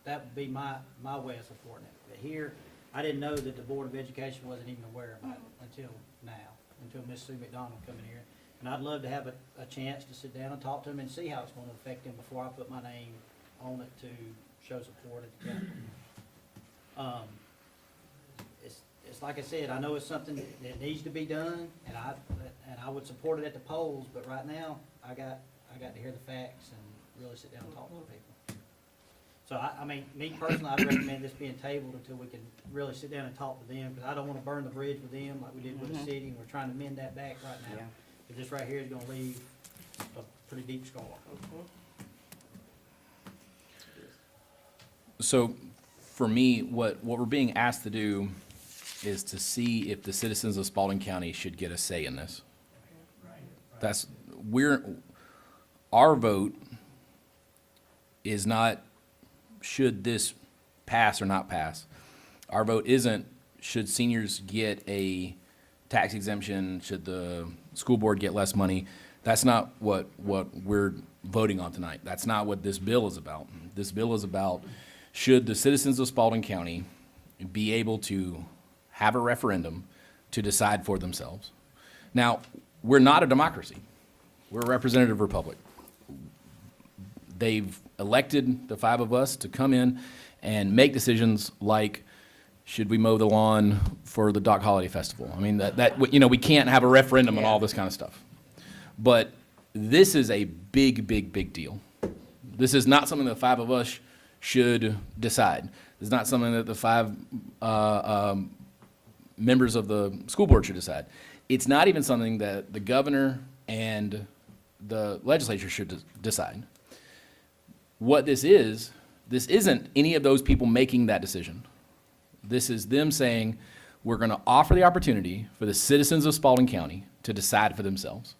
That would be my way of supporting it. But here, I didn't know that the Board of Education wasn't even aware about it until now, until Miss Sue McDonald come in here. And I'd love to have a chance to sit down and talk to them and see how it's gonna affect them before I put my name on it to show support at the county. It's like I said, I know it's something that needs to be done, and I would support it at the polls, but right now, I got to hear the facts and really sit down and talk to people. So I mean, me personally, I'd recommend this being tabled until we can really sit down and talk to them, because I don't want to burn the bridge with them like we did with the city, and we're trying to mend that back right now. Yeah. But this right here is gonna leave a pretty deep scar. So, for me, what we're being asked to do is to see if the citizens of Spalding County should get a say in this. Our vote is not, should this pass or not pass. Our vote isn't, should seniors get a tax exemption, should the school board get less money. That's not what we're voting on tonight. That's not what this bill is about. This bill is about, should the citizens of Spalding County be able to have a referendum to decide for themselves. Now, we're not a democracy. We're a representative republic. They've elected the five of us to come in and make decisions like, should we mow the lawn for the Dock Holiday Festival? I mean, we can't have a referendum on all this kind of stuff. But this is a big, big, big deal. This is not something the five of us should decide. It's not something that the five members of the school board should decide. It's not even something that the governor and the legislature should decide. What this isn't any of those people making that decision. This is them saying, we're going to offer the opportunity for the citizens of Spalding County to decide for themselves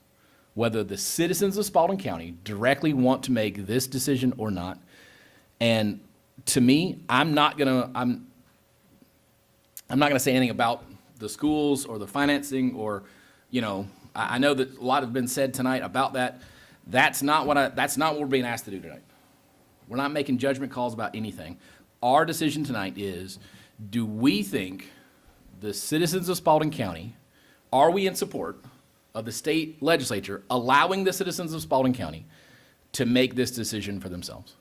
whether the citizens of Spalding County directly want to make this decision or not. And to me, I'm not gonna say anything about the schools or the financing or, you know, I know that a lot have been said tonight about that. That's not what we're being asked to do tonight. We're not making judgment calls about anything. Our decision tonight is, do we think the citizens of Spalding County, are we in support of the state legislature allowing the citizens of Spalding County to make this decision for themselves?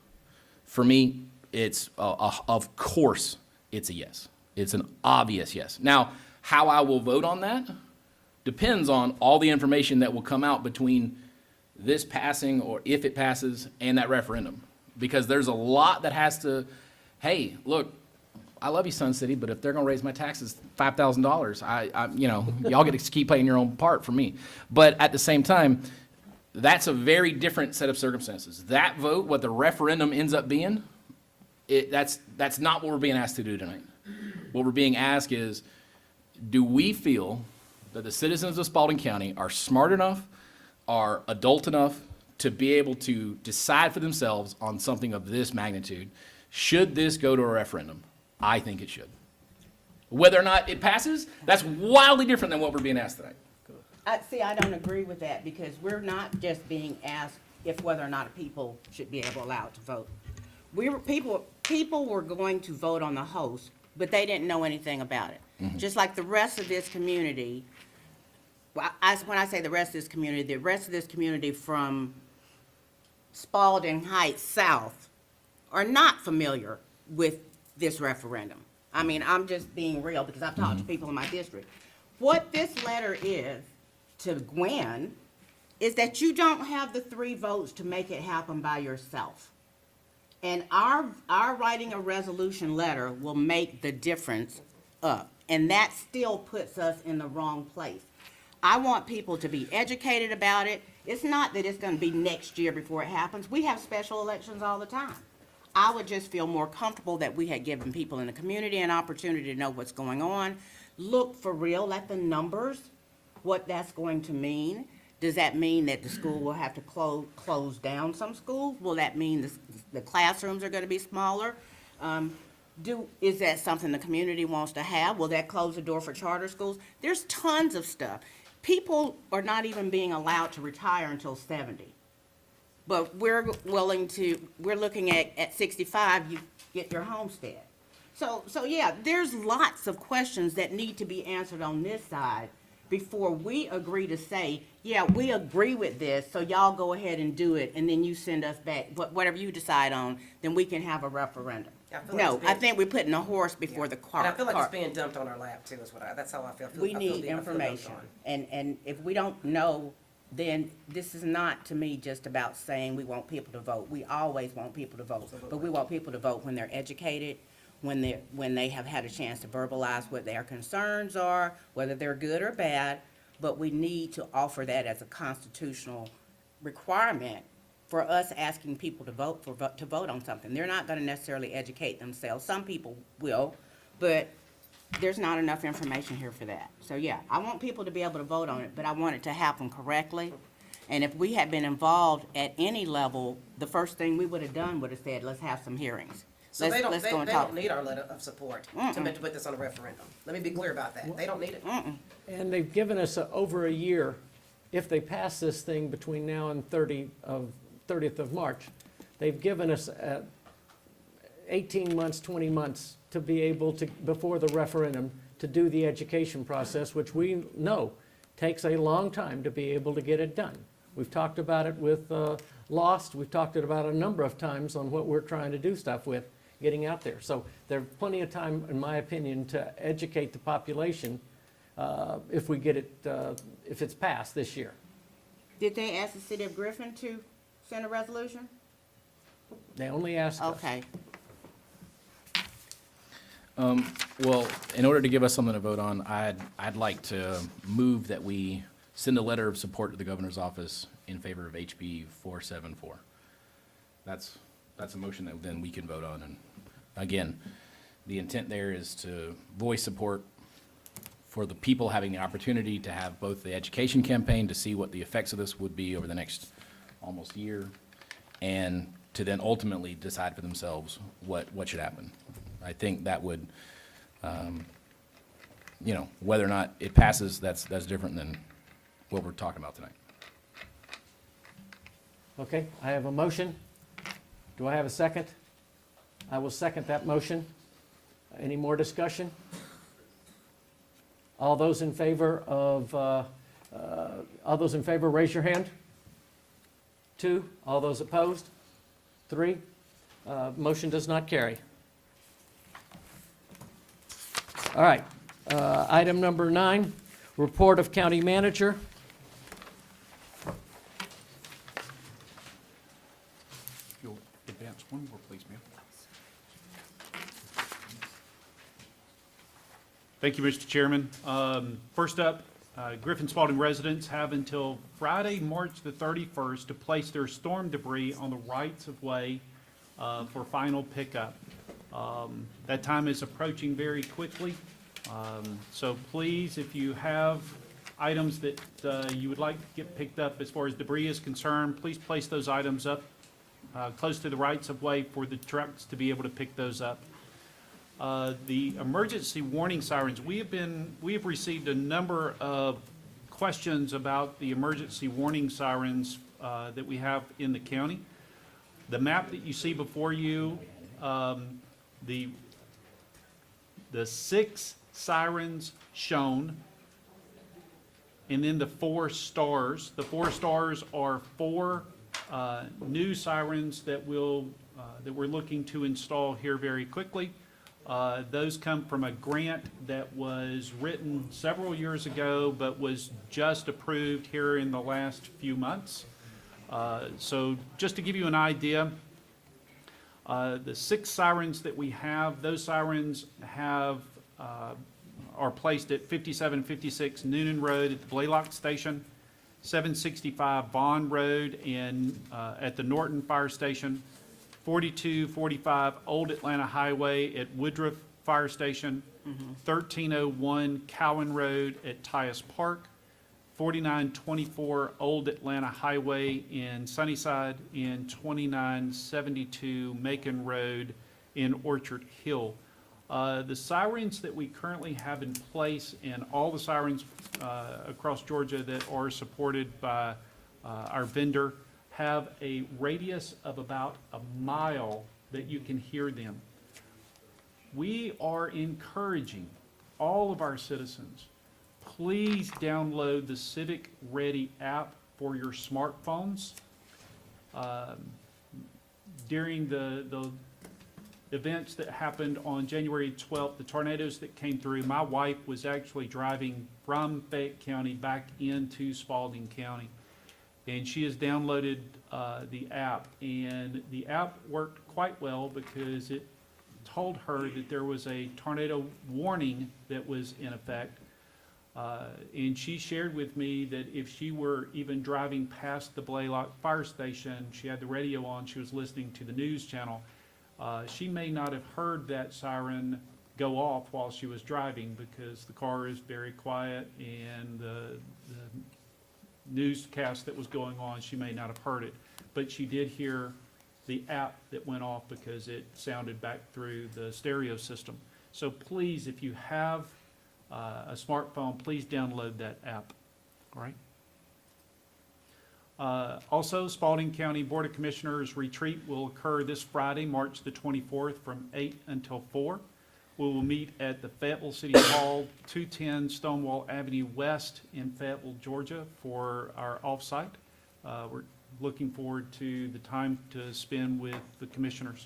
For me, it's, of course, it's a yes. It's an obvious yes. Now, how I will vote on that depends on all the information that will come out between this passing, or if it passes, and that referendum. Because there's a lot that has to, hey, look, I love you, Sun City, but if they're gonna raise my taxes $5,000, I you know, y'all get to keep playing your own part for me. But at the same time, that's a very different set of circumstances. That vote, what the referendum ends up being, that's not what we're being asked to do tonight. What we're being asked is, do we feel that the citizens of Spalding County are smart enough, are adult enough to be able to decide for themselves on something of this magnitude? Should this go to a referendum? I think it should. Whether or not it passes, that's wildly different than what we're being asked tonight. See, I don't agree with that, because we're not just being asked if whether or not people should be allowed to vote. People were going to vote on the host, but they didn't know anything about it. Just like the rest of this community, when I say the rest of this community from Spalding Heights South are not familiar with this referendum. I mean, I'm just being real, because I've talked to people in my district. What this letter is to Gwen is that you don't have the 3 votes to make it happen by yourself. And our writing a resolution letter will make the difference up. And that still puts us in the wrong place. I want people to be educated about it. It's not that it's gonna be next year before it happens. We have special elections all the time. I would just feel more comfortable that we had given people in the community an opportunity to know what's going on. Look for real at the numbers, what that's going to mean. Does that mean that the school will have to close down some schools? Will that mean the classrooms are gonna be smaller? Is that something the community wants to have? Will that close the door for charter schools? There's tons of stuff. People are not even being allowed to retire until 70. But we're looking at 65, you get your homestead. So yeah, there's lots of questions that need to be answered on this side before we agree to say, yeah, we agree with this, so y'all go ahead and do it, and then you send us back whatever you decide on, then we can have a referendum. I think we're putting a horse before the cart. And I feel like it's being dumped on our lap too, that's how I feel. We need information, and if we don't know, then this is not, to me, just about saying we want people to vote. We always want people to vote, but we want people to vote when they're educated, when they have had a chance to verbalize what their concerns are, whether they're good or bad, but we need to offer that as a constitutional requirement for us asking people to vote on something. They're not gonna necessarily educate themselves. Some people will, but there's not enough information here for that. So yeah, I want people to be able to vote on it, but I want it to happen correctly. And if we had been involved at any level, the first thing we would have done would have said, let's have some hearings. So they don't need our letter of support to put this on a referendum. Let me be clear about that. They don't need it. And they've given us over a year, if they pass this thing between now and 30th of March, they've given us 18 months, 20 months to be able to, before the referendum, to do the education process, which we know takes a long time to be able to get it done. We've talked about it with Lost. We've talked about it a number of times on what we're trying to do stuff with, getting out there. So there's plenty of time, in my opinion, to educate the population if we get it, if it's passed this year. Did they ask the city of Griffin to send a resolution? They only asked us. Okay. Well, in order to give us something to vote on, I'd like to move that we send a letter of support to the governor's office in favor of HB 474. That's a motion that then we can vote on. And again, the intent there is to voice support for the people having the opportunity to have both the education campaign to see what the effects of this would be over the next almost year, and to then ultimately decide for themselves what should happen. I think that would, whether or not it passes, that's different than what we're talking about tonight. Okay, I have a motion. Do I have a second? I will second that motion. Any more discussion? All those in favor, raise your hand. 2. All those opposed? 3. Motion does not carry. All right, item number 9, report of county manager. If you'll advance one more, please, ma'am. Thank you, Mr. Chairman. First up, Griffin Spalding residents have until Friday, March the 31st to place their storm debris on the rights of way for final pickup. That time is approaching very quickly. So please, if you have items that you would like to get picked up as far as debris is concerned, please place those items up close to the rights of way for the trucks to be able to pick those up. The emergency warning sirens, we have received a number of questions about the emergency warning sirens that we have in the county. The map that you see before you, the 6 sirens shown, and then the 4 stars. The 4 stars are 4 new sirens that we're looking to install here very quickly. Those come from a grant that was written several years ago, but was just approved here in the last few months. So just to give you an idea, the 6 sirens that we have, those sirens are placed at 5756 Noonan Road at the Blaylock Station, 765 Vaughn Road and at the Norton Fire Station, 4245 Old Atlanta Highway at Woodruff Fire Station, 1301 Cowan Road at Tyus Park, 4924 Old Atlanta Highway in Sunnyside, and 2972 Macon Road in Orchard Hill. The sirens that we currently have in place, and all the sirens across Georgia that are supported by our vendor, have a radius of about a mile that you can hear them. We are encouraging all of our citizens, please download the Civic Ready app for your smartphones. During the events that happened on January 12th, the tornadoes that came through, my wife was actually driving from Fayette County back into Spalding County. And she has downloaded the app, and the app worked quite well because it told her that there was a tornado warning that was in effect. And she shared with me that if she were even driving past the Blaylock Fire Station, she had the radio on, she was listening to the news channel, she may not have heard that siren go off while she was driving because the car is very quiet, and the newscast that was going on, she may not have heard it. But she did hear the app that went off because it sounded back through the stereo system. So please, if you have a smartphone, please download that app. All right? Also, Spalding County Board of Commissioners retreat will occur this Friday, March the 24th from 8 until 4. We will meet at the Fayetteville City Hall, 210 Stonewall Avenue West in Fayetteville, Georgia, for our offsite. We're looking forward to the time to spend with the commissioners.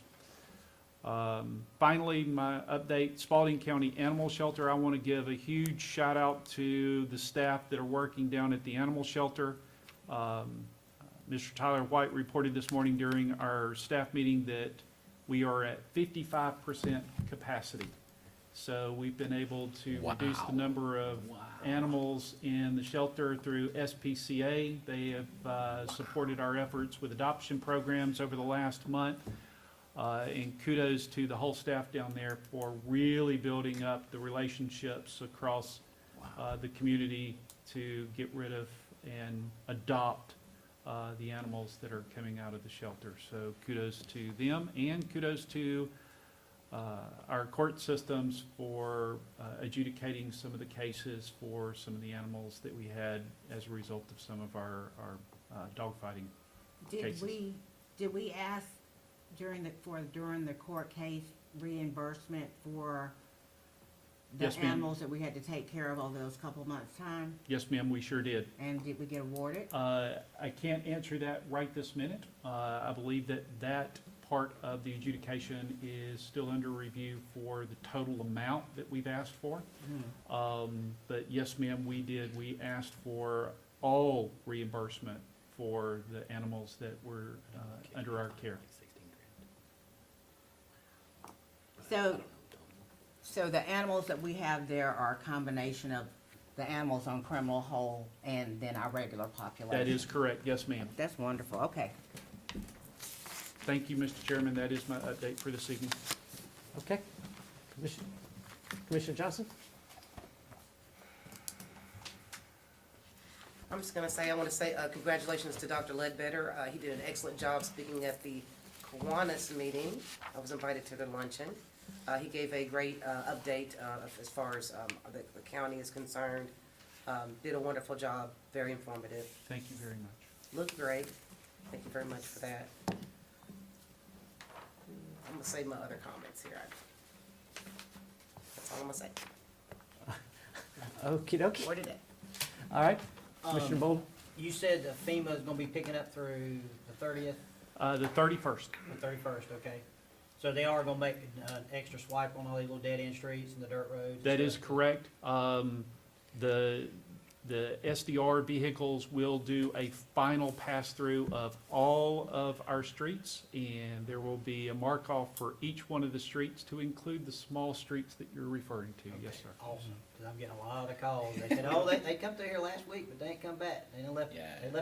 Finally, my update, Spalding County Animal Shelter. I want to give a huge shout out to the staff that are working down at the animal shelter. Mr. Tyler White reported this morning during our staff meeting that we are at 55% capacity. So we've been able to reduce the number of animals in the shelter through SPCA. They have supported our efforts with adoption programs over the last month. And kudos to the whole staff down there for really building up the relationships across the community to get rid of and adopt the animals that are coming out of the shelter. So kudos to them, and kudos to our court systems for adjudicating some of the cases for some of the animals that we had as a result of some of our dogfighting cases. Did we ask during the court case reimbursement for the Yes, ma'am. animals that we had to take care of over those couple of months' time? Yes, ma'am, we sure did. And did we get awarded? I can't answer that right this minute. I believe that part of the adjudication is still under review for the total amount that we've asked for. But yes, ma'am, we did. We asked for all reimbursement for the animals that were under our care. So the animals that we have there are a combination of the animals on criminal hold and then our regular population? That is correct. Yes, ma'am. That's wonderful. Okay. Thank you, Mr. Chairman. That is my update for this evening. Okay. Commissioner Johnson? I'm just gonna say, I wanna say, congratulations to Dr. Ledbetter. He did an excellent job speaking at the Kiwanis meeting. I was invited to the luncheon. He gave a great, update, as far as, the county is concerned. Did a wonderful job, very informative. Thank you very much. Looked great. Thank you very much for that. I'm gonna save my other comments here. That's all I'm gonna say. Okey dokey. Where did it? All right. Commissioner Bolden? You said the FEMA is gonna be picking up through the 30th, The 31st. the 31st, okay? So they are gonna make an extra swipe on all these little dead-end streets and the dirt roads? and That is stuff? correct. The SDR vehicles will do a final pass-through of all of our streets, and there will be a mark-off for each one of the streets to include the small streets that you're referring to. Yes, sir. Awesome, because I'm getting a lot of calls. They said, oh, they come through here last week, but they ain't come back. They left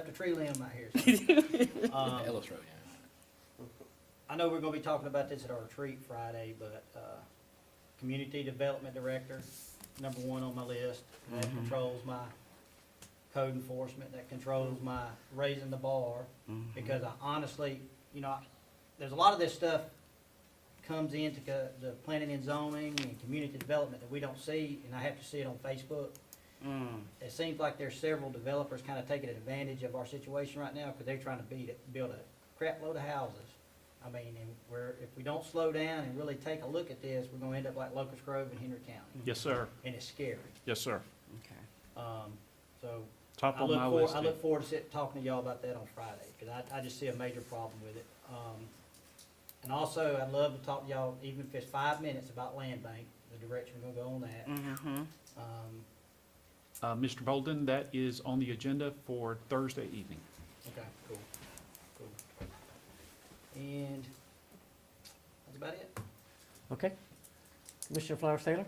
a tree limb out here. So, Ellis Road, I know we're gonna be talking about this at our retreat Friday, but, Community Development Director, number one on my list. That controls my code enforcement, that controls my raising the bar. Because I honestly, there's a lot of this stuff comes into the planning and zoning and community development that we don't see, and I have to see it on Facebook. It seems like there's several developers kind of taking advantage of our situation right now, because they're trying to build a crap load of houses. I mean, and if we don't slow down and really take a look at this, we're gonna end up like Locust Grove and Henry County. Yes, sir. And it's scary. Yes, sir. Okay. So Top I on look my forward, list. I look forward to talking to y'all about that on Friday, because I just see a major problem with it. And also, I'd love to talk to y'all, even if it's 5 minutes, about land bank, the direction we're gonna go on that. Mr. Bolden, that is on the agenda for Thursday evening. Okay, cool. And that's about it. Okay. Commissioner Flowers Taylor?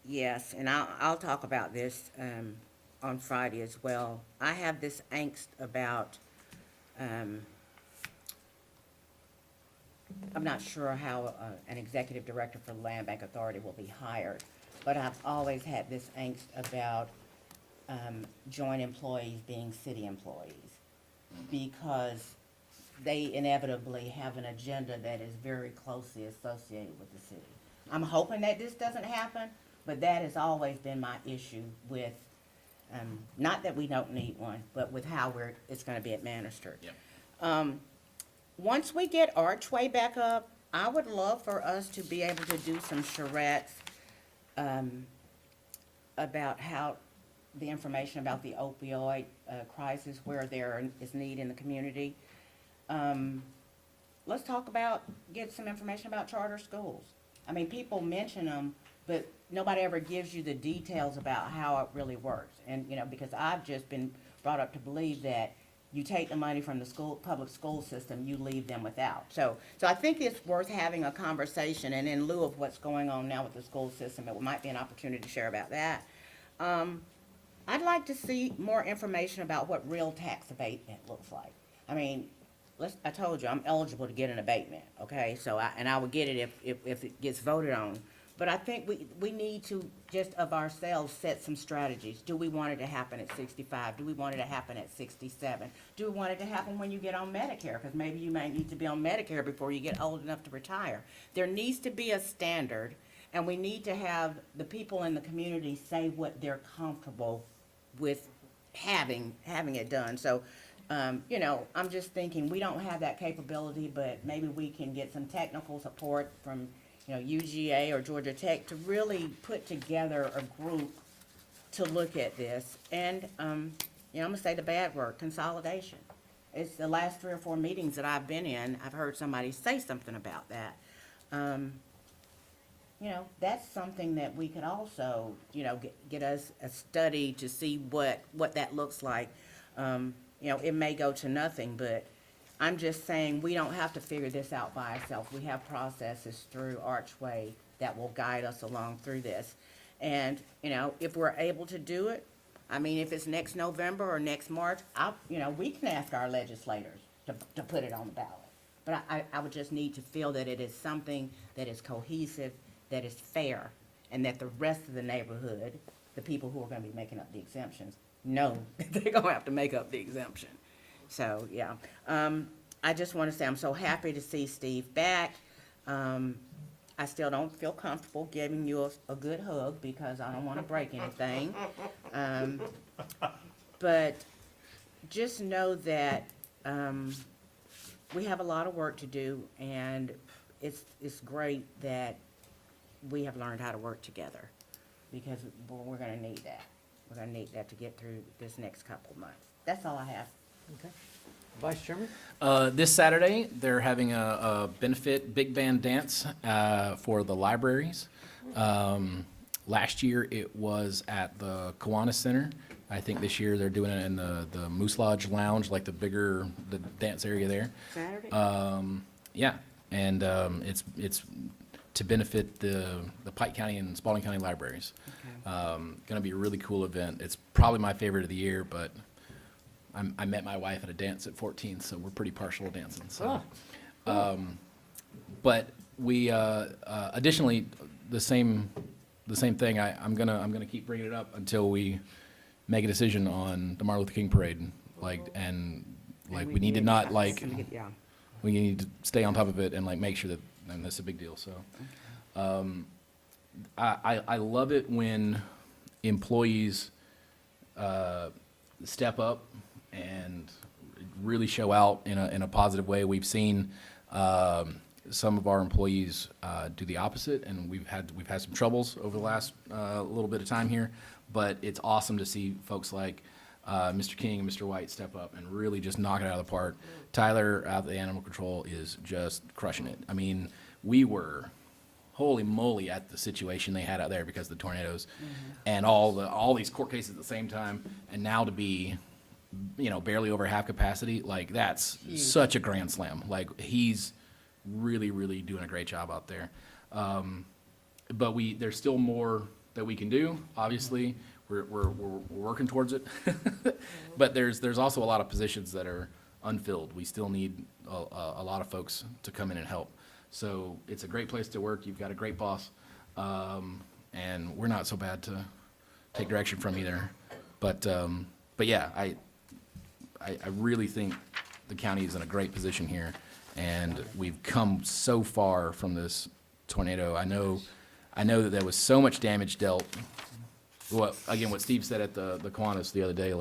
Yes, and I'll talk about this, on Friday as well. I have this angst about, I'm not sure how, an executive director for the Land Bank Authority will be hired, but I've always had this angst about, joint employees being city employees, because they inevitably have an agenda that is very closely associated with the city. I'm hoping that this doesn't happen, but that has always been my issue with, not that we don't need one, but with how it's gonna be administered. Once we get Archway back up, I would love for us to be able to do some charrettes, about how the information about the opioid, crisis, where there is need in the community. Let's get some information about charter schools. I mean, people mention them, but nobody ever gives you the details about how it really works. And, because I've just been brought up to believe that you take the money from the public school system, you leave them without. So I think it's worth having a conversation, and in lieu of what's going on now with the school system, it might be an opportunity to share about that. I'd like to see more information about what real tax abatement looks like. I mean, I told you, I'm eligible to get an abatement, okay? So I would get it if it gets voted on. But I think we need to, just of ourselves, set some strategies. Do we want it to happen at 65? Do we want it to happen at 67? Do we want it to happen when you get on Medicare? Because maybe you might need to be on Medicare before you get old enough to retire. There needs to be a standard, and we need to have the people in the community say what they're comfortable with having it done. So, you know, I'm just thinking, we don't have that capability, but maybe we can get some technical support from, you know, UGA or Georgia Tech to really put together a group to look at this. And, you know, I'm gonna say the bad word, consolidation. It's the last 3 or 4 meetings that I've been in, I've heard somebody say something about that. You know, that's something that we could also, you know, get us a study to see what that looks like. You know, it may go to nothing, but I'm just saying, we don't have to figure this out by ourselves. We have processes through Archway that will guide us along through this. And, you know, if we're able to do it, I mean, if it's next November or next March, you know, we can ask our legislators to put it on the ballot. But I would just need to feel that it is something that is cohesive, that is fair, and that the rest of the neighborhood, the people who are gonna be making up the exemptions, know that they're gonna have to make up the exemption. So, yeah. I just want to say I'm so happy to see Steve back. I still don't feel comfortable giving you a good hug because I don't want to break anything. But just know that we have a lot of work to do, and it's great that we have learned how to work together, because we're going to need that. We're going to need that to get through this next couple of months. That's all I have. Okay. Vice Chairman? This Saturday, they're having a benefit big band dance for the libraries. Last year, it was at the Kiwanis Center. I think this year they're doing it in the Moose Lodge Lounge, like the dance area there. Saturday? Yeah, and it's to benefit the Pike County and Spalding County libraries. Going to be a really cool event. It's probably my favorite of the year, but I met my wife at a dance at 14, so we're pretty partial to dancing. So, but we additionally the same thing. I'm gonna keep bringing it up until we make a decision on the Martin Luther King parade. We need to not we need to stay on top of it and make sure that, and that's a big deal. So, I love it when employees step up and really show out in a positive way. We've seen some of our employees do the opposite, and we've had some troubles over the last little bit of time here. But it's awesome to see folks like Mr. King and Mr. White step up and really just knock it out of the park. Tyler out of the animal control is just crushing it. I mean, we were holy moly at the situation they had out there because of the tornadoes and all these court cases at the same time, and now to be, you know, barely over half capacity, that's such a grand slam. He's really, really doing a great job out there. But there's still more that we can do. Obviously, we're working towards it. But there's also a lot of positions that are unfilled. We still need a lot of folks to come in and help. So it's a great place to work. You've got a great boss, and we're not so bad to take direction from either. But yeah, I really think the county is in a great position here, and we've come so far from this tornado. I know that there was so much damage dealt. What Steve said at the Kiwanis the other day,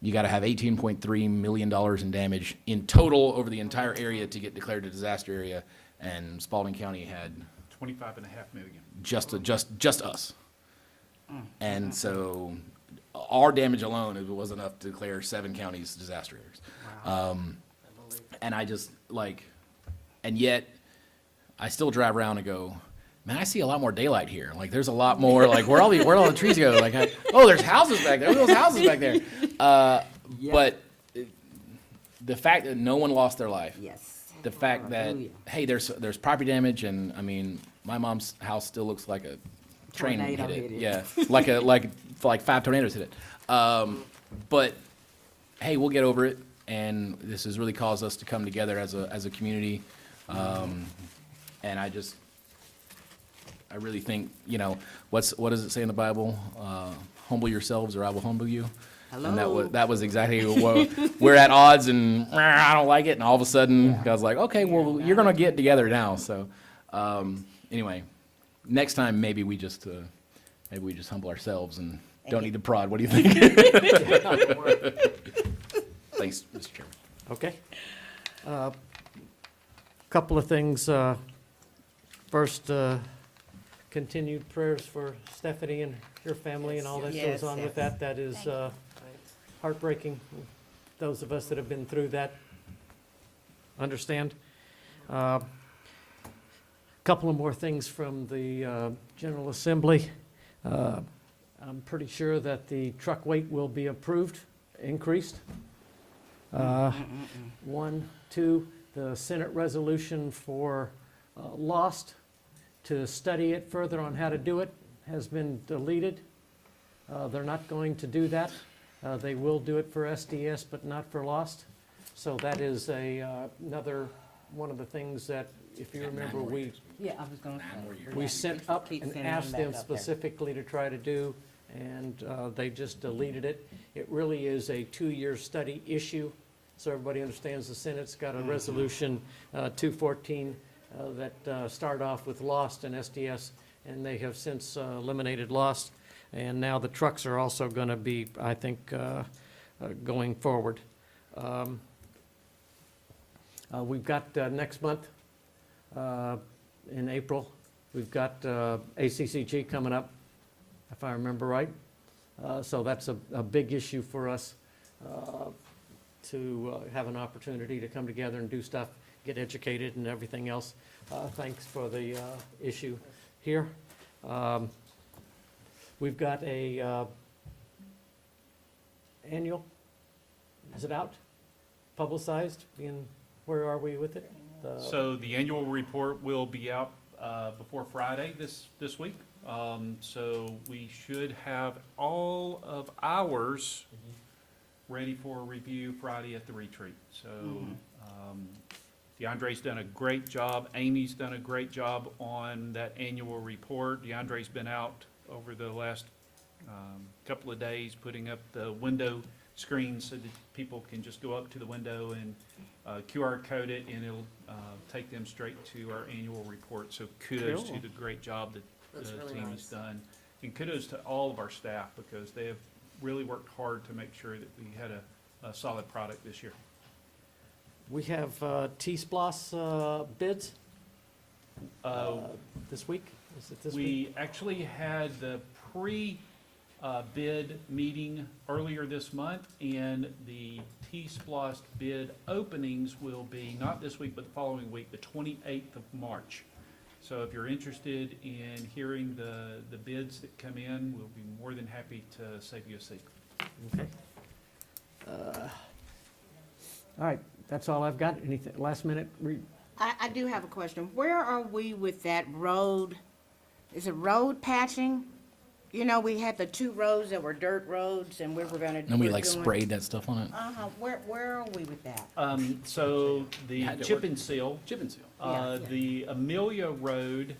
you got to have $18.3 million in damage in total over the entire area to get declared a disaster area, and Spalding County had 25.5 million. just us. And so our damage alone was enough to declare 7 counties disaster areas. Wow. And I just and yet I still drive around and go, man, I see a lot more daylight here. There's a lot more, where'd all the trees go? There's houses back there. Look at those houses back there. But the fact that no one lost their life. Yes. The fact that, hey, there's property damage, and I mean, my mom's house still looks like a train hit it. Yeah, like 5 tornadoes hit it. But hey, we'll get over it, and this has really caused us to come together as a community. And I really think, what does it say in the Bible? Humble yourselves or I will humble you. And that was exactly what, we're at odds and I don't like it. And all of a sudden, God's like, okay, well, you're going to get together now. So, anyway, next time, maybe we just humble ourselves and don't need to prod. What do you think? Thanks, Mr. Chairman. Okay. Couple of things. First, continued prayers for Stephanie and her family and all that goes on with that. That is heartbreaking. Those of us that have been through that understand. Couple of more things from the General Assembly. I'm pretty sure that the truck weight will be approved, increased. 1, 2, the Senate resolution for Lost to study it further on how to do it has been deleted. They're not going to do that. They will do it for SDS, but not for Lost. So that is another one of the things that, if you remember, we sent up and asked them specifically to try to do, and they just deleted it. It really is a 2-year study issue. So everybody understands the Senate's got a resolution 214 that started off with Lost and SDS, and they have since eliminated Lost. And now the trucks are also going to be, I think, going forward. We've got next month, in April, we've got ACCG coming up, if I remember right. So that's a big issue for us to have an opportunity to come together and do stuff, get educated and everything else. Thanks for the issue here. We've got a annual, is it out, publicized? Where are we with it? So the annual report will be out before Friday this week. So we should have all of ours ready for review Friday at the retreat. So DeAndre's done a great job. Amy's done a great job on that annual report. DeAndre's been out over the last couple of days putting up the window screens so that people can just go up to the window and QR code it, and it'll take them straight to our annual report. So kudos to the great job that the team has done. And kudos to all of our staff, because they have really worked hard to make sure that we had a solid product this year. We have T-Splosh bids this week. Is it this week? We actually had the pre-bid meeting earlier this month, and the T-Splosh bid openings will be not this week, but the following week, the 28th of March. So if you're interested in hearing the bids that come in, we'll be more than happy to save you a seat. Okay. All right, that's all I've got. Anything, last minute? I do have a question. Where are we with that road? Is it road patching? You know, we had the 2 roads that were dirt roads, and we were gonna. And we sprayed that stuff on it. Where are we with that? So the chip and seal. Yeah. The Amelia Road,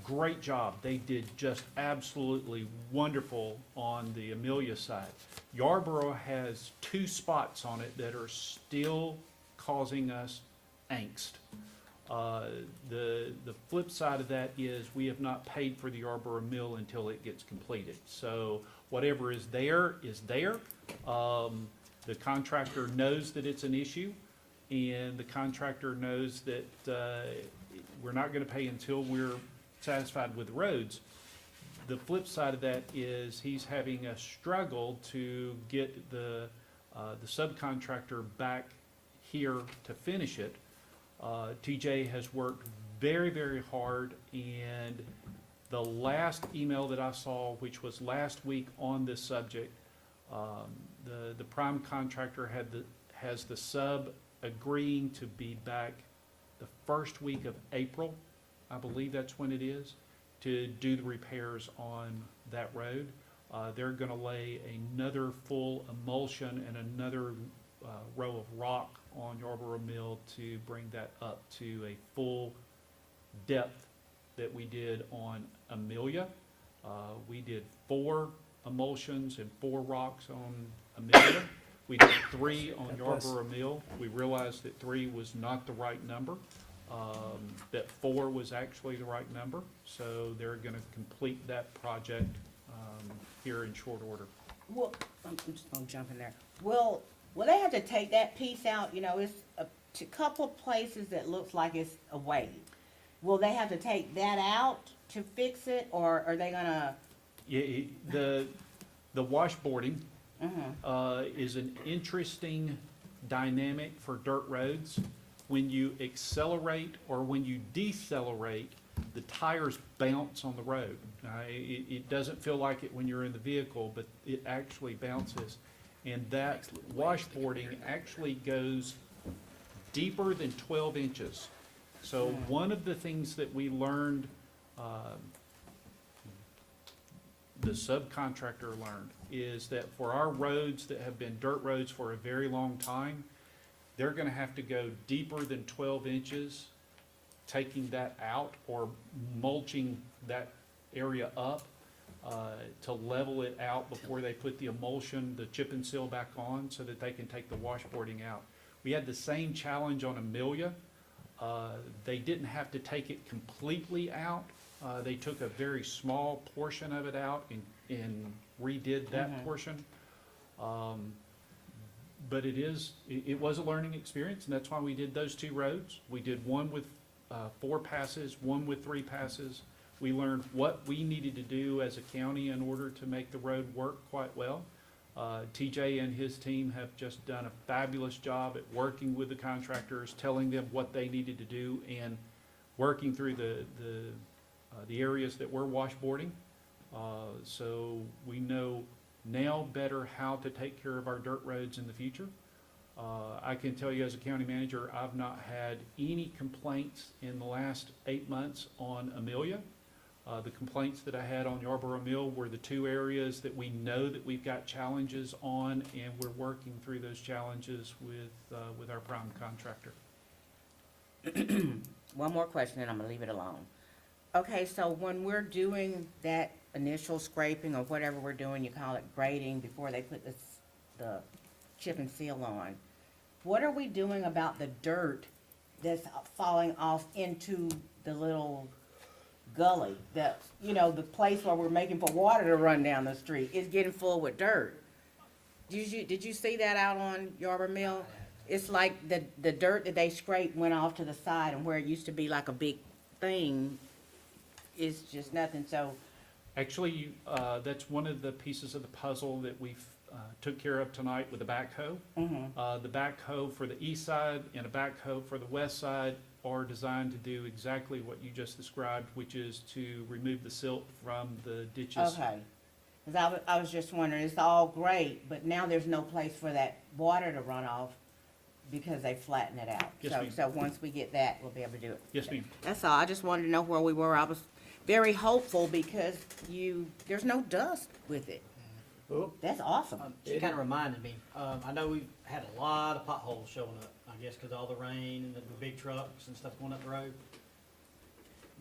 great job. They did just absolutely wonderful on the Amelia side. Yarborough has 2 spots on it that are still causing us angst. The flip side of that is we have not paid for the Yarborough Mill until it gets completed. So whatever is there is there. The contractor knows that it's an issue, and the contractor knows that we're not going to pay until we're satisfied with the roads. The flip side of that is he's having a struggle to get the subcontractor back here to finish it. TJ has worked very, very hard, and the last email that I saw, which was last week on this subject, the prime contractor has the sub agreeing to be back the first week of April, I believe that's when it is, to do the repairs on that road. They're gonna lay another full emulsion and another row of rock on Yarborough Mill to bring that up to a full depth that we did on Amelia. We did 4 emulsions and 4 rocks on Amelia. We did 3 on Yarborough Mill. We realized that 3 was not the right number, that 4 was actually the right number. So they're gonna complete that project here in short order. Well, I'm just gonna jump in there. Will they have to take that piece out? You know, it's a couple of places that looks like it's a wave. Will they have to take that out to fix it, or are they gonna? Yeah, the washboarding is an interesting dynamic for dirt roads. When you accelerate or when you decelerate, the tires bounce on the road. It doesn't feel like it when you're in the vehicle, but it actually bounces. And that washboarding actually goes deeper than 12 inches. So one of the things that we learned, the subcontractor learned, is that for our roads that have been dirt roads for a very long time, they're gonna have to go deeper than 12 inches, taking that out or mulching that area up to level it out before they put the emulsion, the chip and seal back on, so that they can take the washboarding out. We had the same challenge on Amelia. They didn't have to take it completely out. They took a very small portion of it out and redid that portion. But it was a learning experience, and that's why we did those 2 roads. We did one with 4 passes, one with 3 passes. We learned what we needed to do as a county in order to make the road work quite well. TJ and his team have just done a fabulous job at working with the contractors, telling them what they needed to do, and working through the areas that we're washboarding. So we know now better how to take care of our dirt roads in the future. I can tell you as a county manager, I've not had any complaints in the last 8 months on Amelia. The complaints that I had on Yarborough Mill were the 2 areas that we know that we've got challenges on, and we're working through those challenges with our prime contractor. One more question, and I'm gonna leave it alone. Okay, so when we're doing that initial scraping or whatever we're doing, you call it grading, before they put the chip and seal on, what are we doing about the dirt that's falling off into the little gully, that, you know, the place where we're making for water to run down the street is getting full with dirt? Did you see that out on Yarborough Mill? It's like the dirt that they scraped went off to the side, and where it used to be like a big thing is just nothing. So Actually, that's one of the pieces of the puzzle that we've took care of tonight with the backhoe. The backhoe for the east side and a backhoe for the west side are designed to do exactly what you just described, which is to remove the silt from the ditches. okay, because I was just wondering, it's all great, but now there's no place for that water to run off because they flatten it out. Yes, So, ma'am. so once we get that, we'll be able to do it. Yes, ma'am. That's all. I just wanted to know where we were. I was very hopeful because there's no dust with it. That's awesome. It kind of reminded me, I know we've had a lot of potholes showing up, I guess because all the rain and the big trucks and stuff going up the road.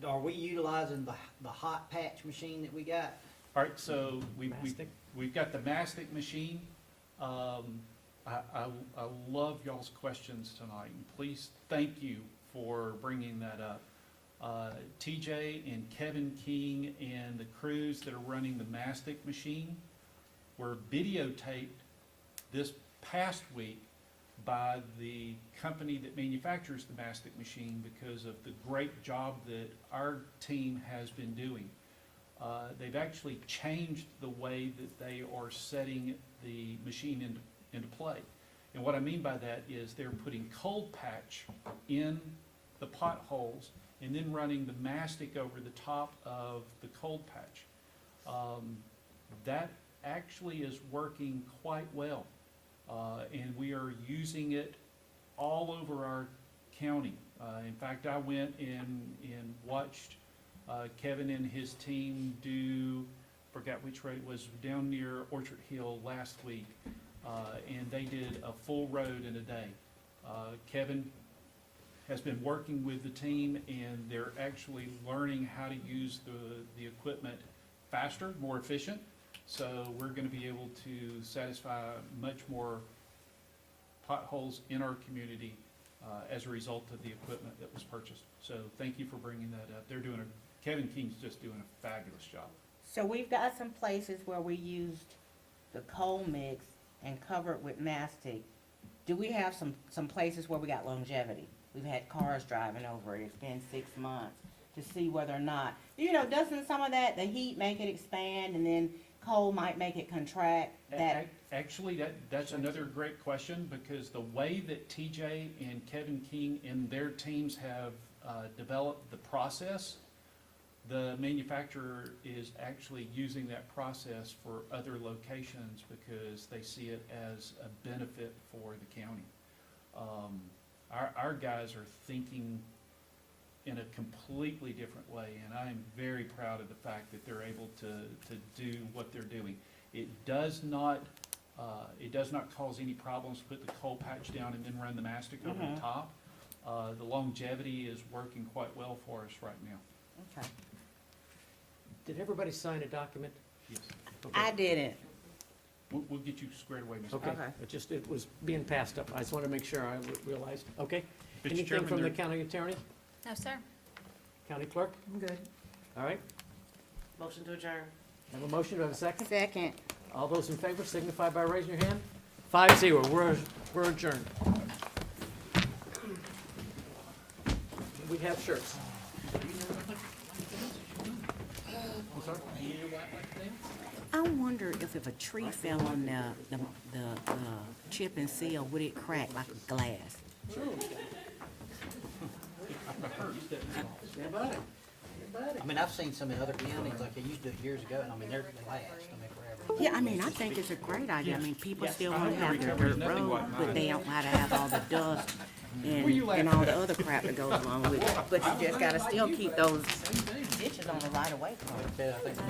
Are we utilizing the hot patch machine that we got? All right, so we've got the mastic machine. I love y'all's questions tonight, and please, thank you for bringing that up. TJ and Kevin King and the crews that are running the mastic machine were videotaped this past week by the company that manufactures the mastic machine because of the great job that our team has been doing. They've actually changed the way that they are setting the machine into play. And what I mean by that is they're putting cold patch in the potholes and then running the mastic over the top of the cold patch. That actually is working quite well. And we are using it all over our county. In fact, I went and watched Kevin and his team do, forgot which road it was, down near Orchard Hill last week. And they did a full road in a day. Kevin has been working with the team, and they're actually learning how to use the equipment faster, more efficient. So we're gonna be able to satisfy much more potholes in our community as a result of the equipment that was purchased. So thank you for bringing that up. Kevin King's just doing a fabulous job. So we've got some places where we used the coal mix and covered with mastic. Do we have some places where we got longevity? We've had cars driving over it, it's been 6 months, to see whether or not, doesn't some of that, the heat make it expand, and then coal might make it contract? Actually, that's another great question, because the way that TJ and Kevin King and their teams have developed the process, the manufacturer is actually using that process for other locations because they see it as a benefit for the county. Our guys are thinking in a completely different way, and I am very proud of the fact that they're able to do what they're doing. It does not cause any problems to put the coal patch down and then run the mastic over the top. The longevity is working quite well for us right now. Okay. Did everybody sign a document? Yes. Okay. I didn't. We'll get you squared away, Mr. Okay, President. it was being passed up. I just want to make sure I realized. Okay. Mr. Anything Chairman, from the there- county attorney, No, sir. county clerk? I'm good. All right. Motion to adjourn. Have a motion, do I have a second? Second. All those in favor signify by raising your hand. 5-0, we're adjourned. We have shirts. I'm sorry? I wonder if a tree fell on the chip and seal, would it crack like a glass? Stand by it. I mean, I've seen some in other counties, like they used to do it years ago, and I mean, they last, forever. Yeah, I mean, I think it's a great idea. I mean, people still want to have their Recovery is dirt nothing road, like but they don't want to have all the dust and all the other crap that goes along with it. But you just gotta still keep those ditches on the right of way. I think the